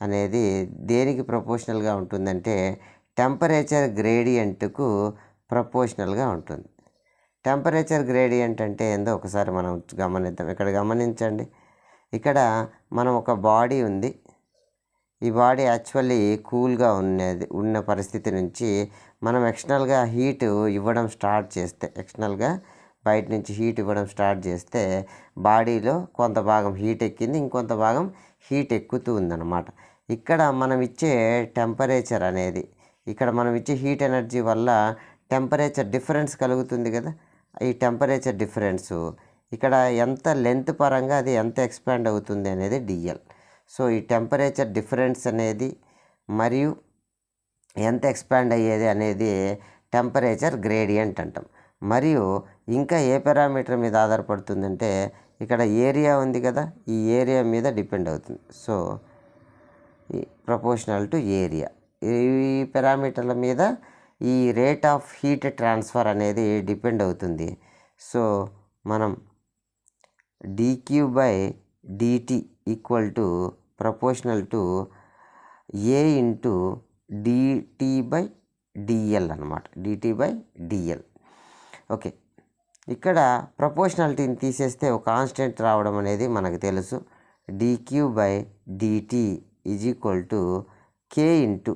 A: అనేది దేనికి ప్రపోర్షనల్గా ఉంటుందంటే టెంపరేచర్ గ్రేడియంట్కు ప్రపోర్షనల్గా ఉంటుంది. టెంపరేచర్ గ్రేడియంట్ అంటే ఏందో ఒకసారి మనం గమనిద్దాం. ఇక్కడ గమనించండి, ఇక్కడ మనం ఒక బాడీ ఉంది. ఈ బాడీ యాక్చువల్లీ కూల్గా ఉన్న పరిస్థితి నుంచి మనం ఎక్స్టర్నల్గా హీట్ ఇవ్వడం స్టార్ట్ చేస్తే, ఎక్స్టర్నల్గా బయట నుంచి హీట్ ఇవ్వడం స్టార్ట్ చేస్తే బాడీలో కొంత భాగం హీట్ ఎక్కింది, ఇంకొంత భాగం హీట్ ఎక్కుతూ ఉందన్నమాట. ఇక్కడ మనం ఇచ్చే టెంపరేచర్ అనేది, ఇక్కడ మనం ఇచ్చే హీట్ ఎనర్జీ వల్ల టెంపరేచర్ డిఫరెన్స్ కలుగుతుంది కదా. ఈ టెంపరేచర్ డిఫరెన్సు ఇక్కడ ఎంత లెంత్ పరంగా అది ఎంత ఎక్స్పాండ్ అవుతుంది అనేది డిఎల్. సో ఈ టెంపరేచర్ డిఫరెన్స్ అనేది మరియు ఎంత ఎక్స్పాండ్ అయ్యేది అనేది టెంపరేచర్ గ్రేడియంట్ అంటాం. మరియు ఇంకా ఏ పారామీటర్ మీద ఆధారపడుతుందంటే, ఇక్కడ ఏరియా ఉంది కదా, ఈ ఏరియా మీద డిపెండ్ అవుతుంది. సో ఈ ప్రపోర్షనల్ టు ఏరియా, ఈ పారామీటర్ల మీద ఈ రేట్ ఆఫ్ హీట్ ట్రాన్స్ఫర్ అనేది డిపెండ్ అవుతుంది. సో మనం dQ/dt equal to proportional to A into dt/dl అనమాట. dt/dl. ఓకే, ఇక్కడ ప్రపోర్షనాలిటీని తీసేస్తే ఒక కాన్స్టెంట్ రావడం అనేది మనకు తెలుసు. dQ/dt is equal to K into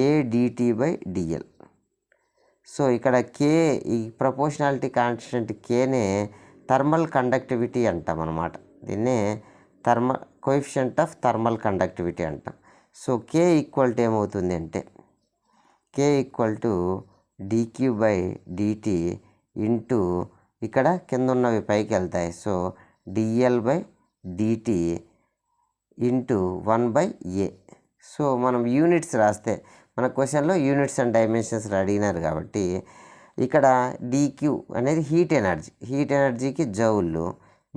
A: A dt/dl. So ఇక్కడ K, ఈ ప్రపోర్షనాలిటీ కాన్స్టెంట్ Kనే థర్మల్ కండక్టివిటీ అంటాం అన్నమాట. దీన్నే కోఎఫిషియంట్ ఆఫ్ థర్మల్ కండక్టివిటీ అంటాం. సో K ఈక్వల్ టు ఏమవుతుంది అంటే, K equal to dQ/dt into ఇక్కడ కింద ఉన్నవి పైకి వెళ్తాయి. So dL/dt into 1/A. So మనం యూనిట్స్ రాస్తే, మన క్వశ్చన్లో యూనిట్స్ అండ్ డైమెన్షన్స్ అడిగినారు కాబట్టి ఇక్కడ dQ అనేది హీట్ ఎనర్జీకి జౌళ్ళు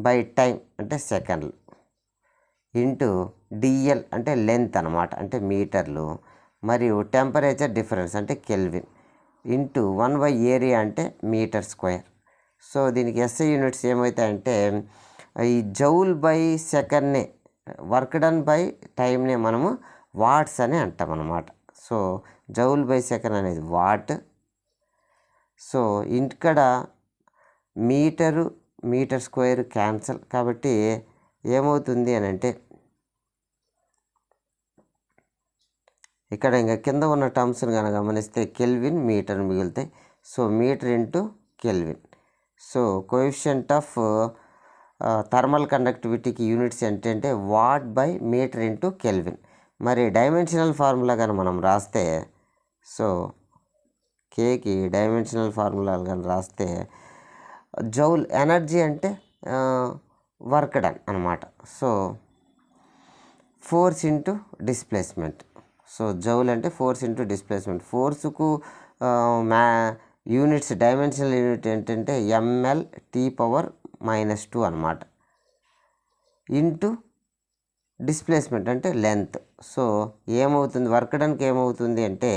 A: బై టైం అంటే సెకండ్లు ఇంటూ dL అంటే లెంత్ అనమాట, అంటే మీటర్లు, మరియు టెంపరేచర్ డిఫరెన్స్ అంటే కెల్విన్ ఇంటూ 1/ఏరియా అంటే మీటర్ స్క్వేర్. సో దీనికి SI యూనిట్స్ ఏమవుతాయంటే, ఈ జౌల్ బై సెకండ్నే, వర్క్ డన్ బై టైంనే మనము వాట్స్ అని అంటాం అన్నమాట. సో జౌల్ బై సెకండ్ అనేది వాట్. సో ఇక్కడ మీటర్ స్క్వేర్ క్యాన్సల్, కాబట్టి ఏమవుతుంది అని అంటే ఇక్కడ ఇంకా కింద ఉన్న టర్మ్స్ని కనుక గమనిస్తే కెల్విన్ మీటర్ మిగులుతాయి. So metre into kelvin. So coefficient of thermal కండక్టివిటీకి యూనిట్స్ ఏంటంటే watt by meter into kelvin. మరి డైమెన్షనల్ ఫార్ములా కానీ మనం రాస్తే, సో కేకి డైమెన్షనల్ ఫార్ములా కానీ రాస్తే జౌల్ ఎనర్జీ అంటే వర్క్ డన్ అనమాట. So force into displacement. So joule అంటే ఫోర్స్ ఇంటూ డిస్ప్లేస్మెంట్. ఫోర్సుకు యూనిట్స్ డైమెన్షనల్ యూనిట్ ఏంటంటే ఎంఎల్ T⁻⁻2 అనమాట. ఇంటూ డిస్ప్లేస్మెంట్ అంటే లెంత్. సో ఏమవుతుంది, వర్క్ డన్కి ఏమవుతుంది అంటే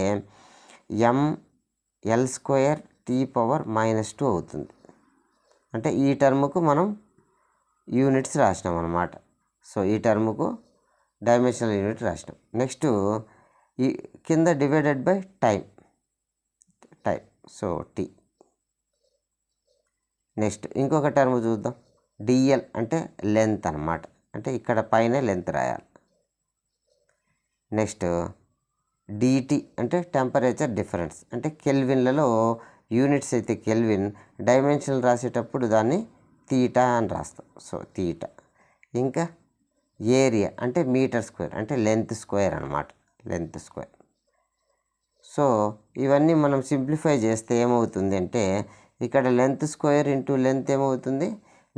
A: ML² T⁻⁻2 అవుతుంది. అంటే ఈ టర్ముకు మనం యూనిట్స్ రాసినాం అనమాట. సో ఈ టర్ముకు డైమెన్షనల్ యూనిట్ రాసినాం. నెక్స్ట్ ఈ కింద divided by time. So T. Next ఇంకొక టర్మ్ చూద్దాం. డిఎల్ అంటే లెంత్ అనమాట. అంటే ఇక్కడ పైన లెంత్ రాయాలి. నెక్స్ట్ డిటి అంటే టెంపరేచర్ డిఫరెన్స్. అంటే కెల్విన్లలో యూనిట్స్ అయితే కెల్విన్, డైమెన్షనల్ రాసేటప్పుడు దాన్ని తీటా అని రాస్తాం. So theta. ఇంకా ఏరియా అంటే మీటర్ స్క్వేర్, అంటే లెంత్ స్క్వేర్ అనమాట, లెంత్ స్క్వేర్. సో ఇవన్నీ మనం సింప్లిఫై చేస్తే ఏమవుతుంది అంటే ఇక్కడ లెంత్ స్క్వేర్ ఇంటూ లెంత్ ఏమవుతుంది,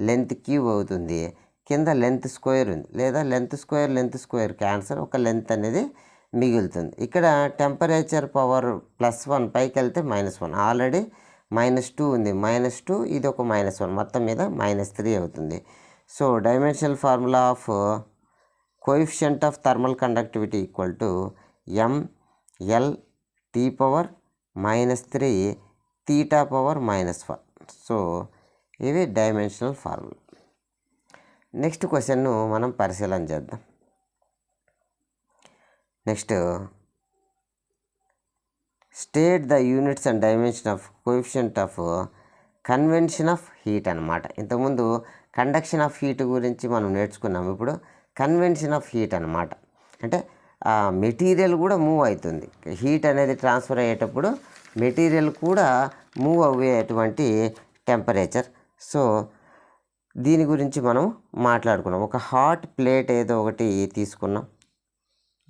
A: లెంత్ క్యూబ్ అవుతుంది. కింద లెంత్ స్క్వేర్ ఉంది, లేదా లెంత్ స్క్వేర్ క్యాన్సర్, ఒక లెంత్ అనేది మిగులుతుంది. ఇక్కడ టెంపరేచర్ పవర్ +1 పైకి వెళ్తే -1, ఆల్రెడీ -2 ఉంది, -2 ఇది ఒక -1, మొత్తం మీద -3 అవుతుంది. So dimensional formula of coefficient of thermal conductivity equal to ML T⁻⁻3 θ⁻⁻1. So ఇవి డైమెన్షనల్ ఫార్ములా. నెక్స్ట్ క్వశ్చన్ను మనం పరిశీలన చేద్దాం. Next state the units and dimension of coefficient of convention of heat అనమాట. ఇంతకుముందు కండక్షన్ ఆఫ్ హీట్ గురించి మనం నేర్చుకున్నాం. ఇప్పుడు కన్వెన్షన్ ఆఫ్ హీట్ అనమాట. అంటే మెటీరియల్ కూడా మూవ్ అవుతుంది. హీట్ అనేది ట్రాన్స్ఫర్ అయ్యేటప్పుడు మెటీరియల్ కూడా మూవ్ అయ్యేటువంటి టెంపరేచర్. సో దీని గురించి మనం మాట్లాడుకున్నాం. ఒక హాట్ ప్లేట్ ఏదో ఒకటి తీసుకున్నాం.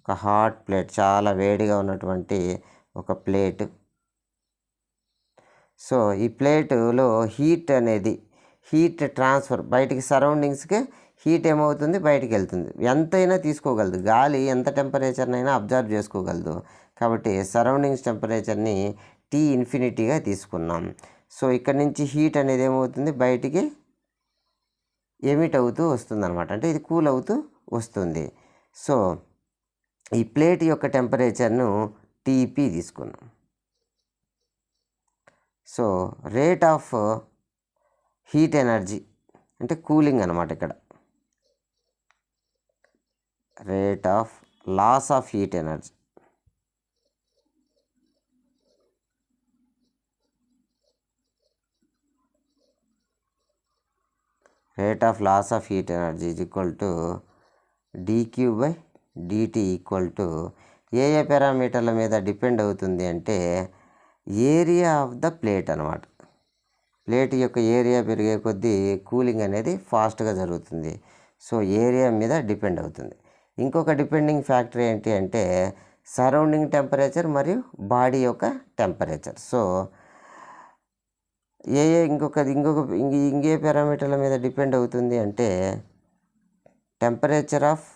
A: ఒక హాట్ ప్లేట్, చాలా వేడిగా ఉన్నటువంటి ఒక ప్లేట్. సో ఈ ప్లేటులో హీట్ ట్రాన్స్ఫర్ బయటికి సరౌండింగ్స్కి హీట్ ఏమవుతుంది, బయటికి వెళ్తుంది. ఎంతైనా తీసుకోగలదు, గాలి ఎంత టెంపరేచర్నైనా అబ్జర్వ్ చేసుకోగలదు. కాబట్టి సరౌండింగ్స్ టెంపరేచర్ని T∞ తీసుకున్నాం. సో ఇక్కడ నుంచి హీట్ అనేది ఏమవుతుంది, బయటికి ఎమిట్ అవుతూ వస్తుంది అనమాట. అంటే ఇది కూల్ అవుతూ వస్తుంది. సో ఈ ప్లేట్ యొక్క టెంపరేచర్ను TP తీసుకున్నాం. So rate of heat energy అంటే కూలింగ్ అనమాట. ఇక్కడ rate of loss of heat energy. Rate of loss of heat energy is equal to dQ/dt equal టు ఏ పారామీటర్ల మీద డిపెండ్ అవుతుంది అంటే ఏరియా ఆఫ్ ద ప్లేట్ అనమాట. ప్లేట్ యొక్క ఏరియా పెరిగే కొద్దీ కూలింగ్ అనేది ఫాస్ట్గా జరుగుతుంది. సో ఏరియా మీద డిపెండ్ అవుతుంది. ఇంకొక డిపెండింగ్ ఫ్యాక్టర్ ఏంటి అంటే సరౌండింగ్ టెంపరేచర్ మరియు బాడీ యొక్క టెంపరేచర్. సో ఇంకే పారామీటర్ల మీద డిపెండ్ అవుతుంది అంటే టెంపరేచర్ ఆఫ్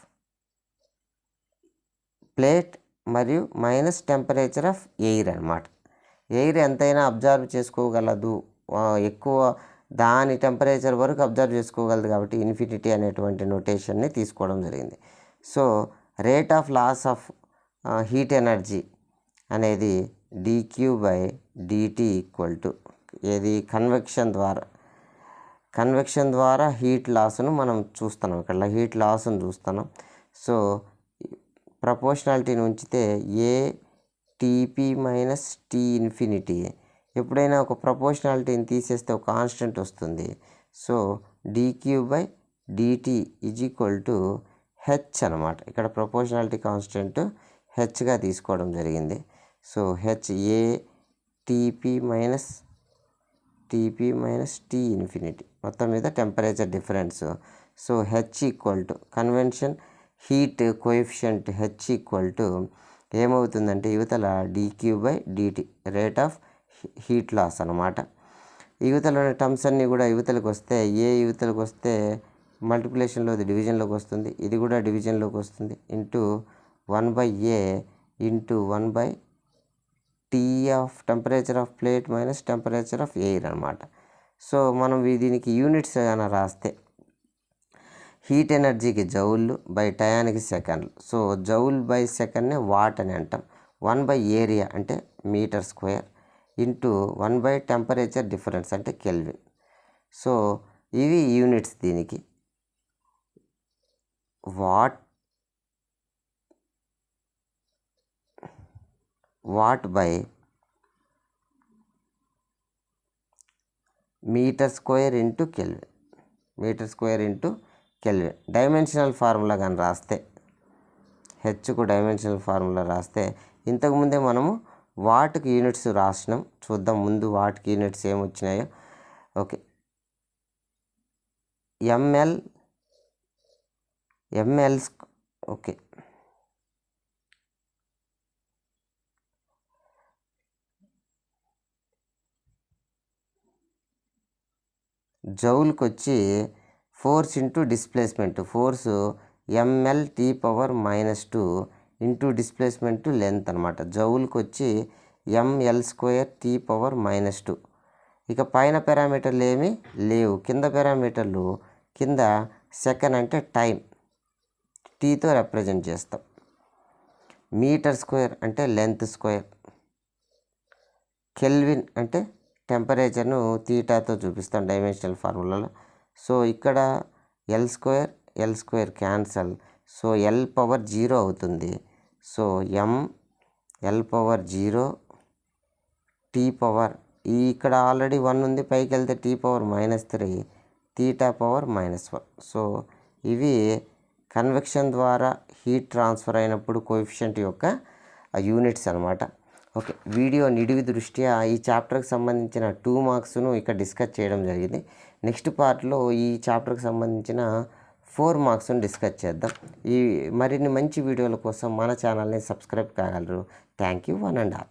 A: ప్లేట్ మరియు మైనస్ టెంపరేచర్ ఆఫ్ ఎయిర్ అనమాట. ఎయిర్ ఎంతైనా అబ్జర్వ్ చేసుకోగలదు, ఎక్కువ దాని టెంపరేచర్ వరకు అబ్జర్వ్ చేసుకోగలదు. కాబట్టి ఇన్ఫినిటీ అనేటువంటి నోటేషన్ని తీసుకోవడం జరిగింది. So rate of loss of heat energy అనేది dQ/dt ఈక్వల్ టు ఏది, కన్వెక్షన్ ద్వారా హీట్ లాస్ను మనం చూస్తున్నాం. ఇక్కడ హీట్ లాస్ను చూస్తున్నాం. సో ప్రపోర్షనాలిటీని ఉంచితే ATP - T∞. ఎప్పుడైనా ఒక ప్రపోర్షనాలిటీని తీసేస్తే ఒక కాన్స్టెంట్ వస్తుంది. So dQ/dt is equal to H అనమాట. ఇక్కడ ప్రపోర్షనాలిటీ కాన్స్టెంట్ హెచ్గా తీసుకోవడం జరిగింది. So HA TP minus T infinity మొత్తం మీద temperature difference. So H equal to convention heat coefficient H equal to ఏమవుతుందంటే యువతల dQ/dt rate of heat loss అనమాట. యువతల టర్మ్స్ అన్నీ కూడా యువతలకు వస్తే యువతలకు వస్తే మల్టిప్లికేషన్లో ఇది డివిజన్లోకి వస్తుంది, ఇది కూడా డివిజన్లోకి వస్తుంది. Into 1/A into 1/T of temperature half plate minus temperature of air అనమాట. సో మనం దీనికి యూనిట్స్ ఏమైనా రాస్తే హీట్ ఎనర్జీకి జౌళ్ళు బై టయానికి సెకండ్లు. సో జౌల్ బై సెకండ్నే వాట్ అని అంటాం. 1/ఏరియా అంటే metre square into 1 temperature difference అంటే కెల్విన్. సో ఇవి యూనిట్స్ దీనికి. Watt by metre square into kelvin. Dimensional formula కానీ రాస్తే హెచ్కు డైమెన్షనల్ ఫార్ములా రాస్తే ఇంతకుముందే మనము వాట్కి యూనిట్స్ రాసినాం. చూద్దాం ముందు వాట్కి యూనిట్స్ ఏమొచ్చినాయో. ఓకే, ఎంఎల్ ఓకే జౌల్కి వచ్చి force into displacement, force mL/T⁻⁻2 into displacement length అనమాట. జౌల్కి వచ్చి mL²T⁻². ఇక పైన పారామీటర్లు ఏమీ లేవు. కింద పారామీటర్లు కింద సెకండ్ అంటే టైం టీతో రిప్రజెంట్ చేస్తాం. మీటర్ స్క్వేర్ అంటే లెంత్ స్క్వేర్. కెల్విన్ అంటే టెంపరేచర్ను తీటాతో చూపిస్తాం డైమెన్షనల్ ఫార్ములాలో. సో ఇక్కడ L² క్యాన్సల్. సో L⁻0 అవుతుంది. సో L⁻0 T ఇక్కడ ఆల్రెడీ 1 ఉంది, పైకి వెళ్తే T⁻−3 θ⁻−1. సో ఇవి కన్వెక్షన్ ద్వారా హీట్ ట్రాన్స్ఫర్ అయినప్పుడు కోఎఫిషియంట్ యొక్క యూనిట్స్ అనమాట. ఓకే, వీడియో నిడివి దృష్ట్యా ఈ చాప్టర్కి సంబంధించిన 2 మార్క్స్ను ఇక్కడ డిస్కస్ చేయడం జరిగింది. నెక్స్ట్ పార్ట్లో ఈ చాప్టర్కి సంబంధించిన 4 మార్క్స్ను డిస్కస్ చేద్దాం. ఈ మరిన్ని మంచి వీడియోల కోసం మన ఛానల్ని సబ్స్క్రైబ్ కాగలరు. Thank you one and all.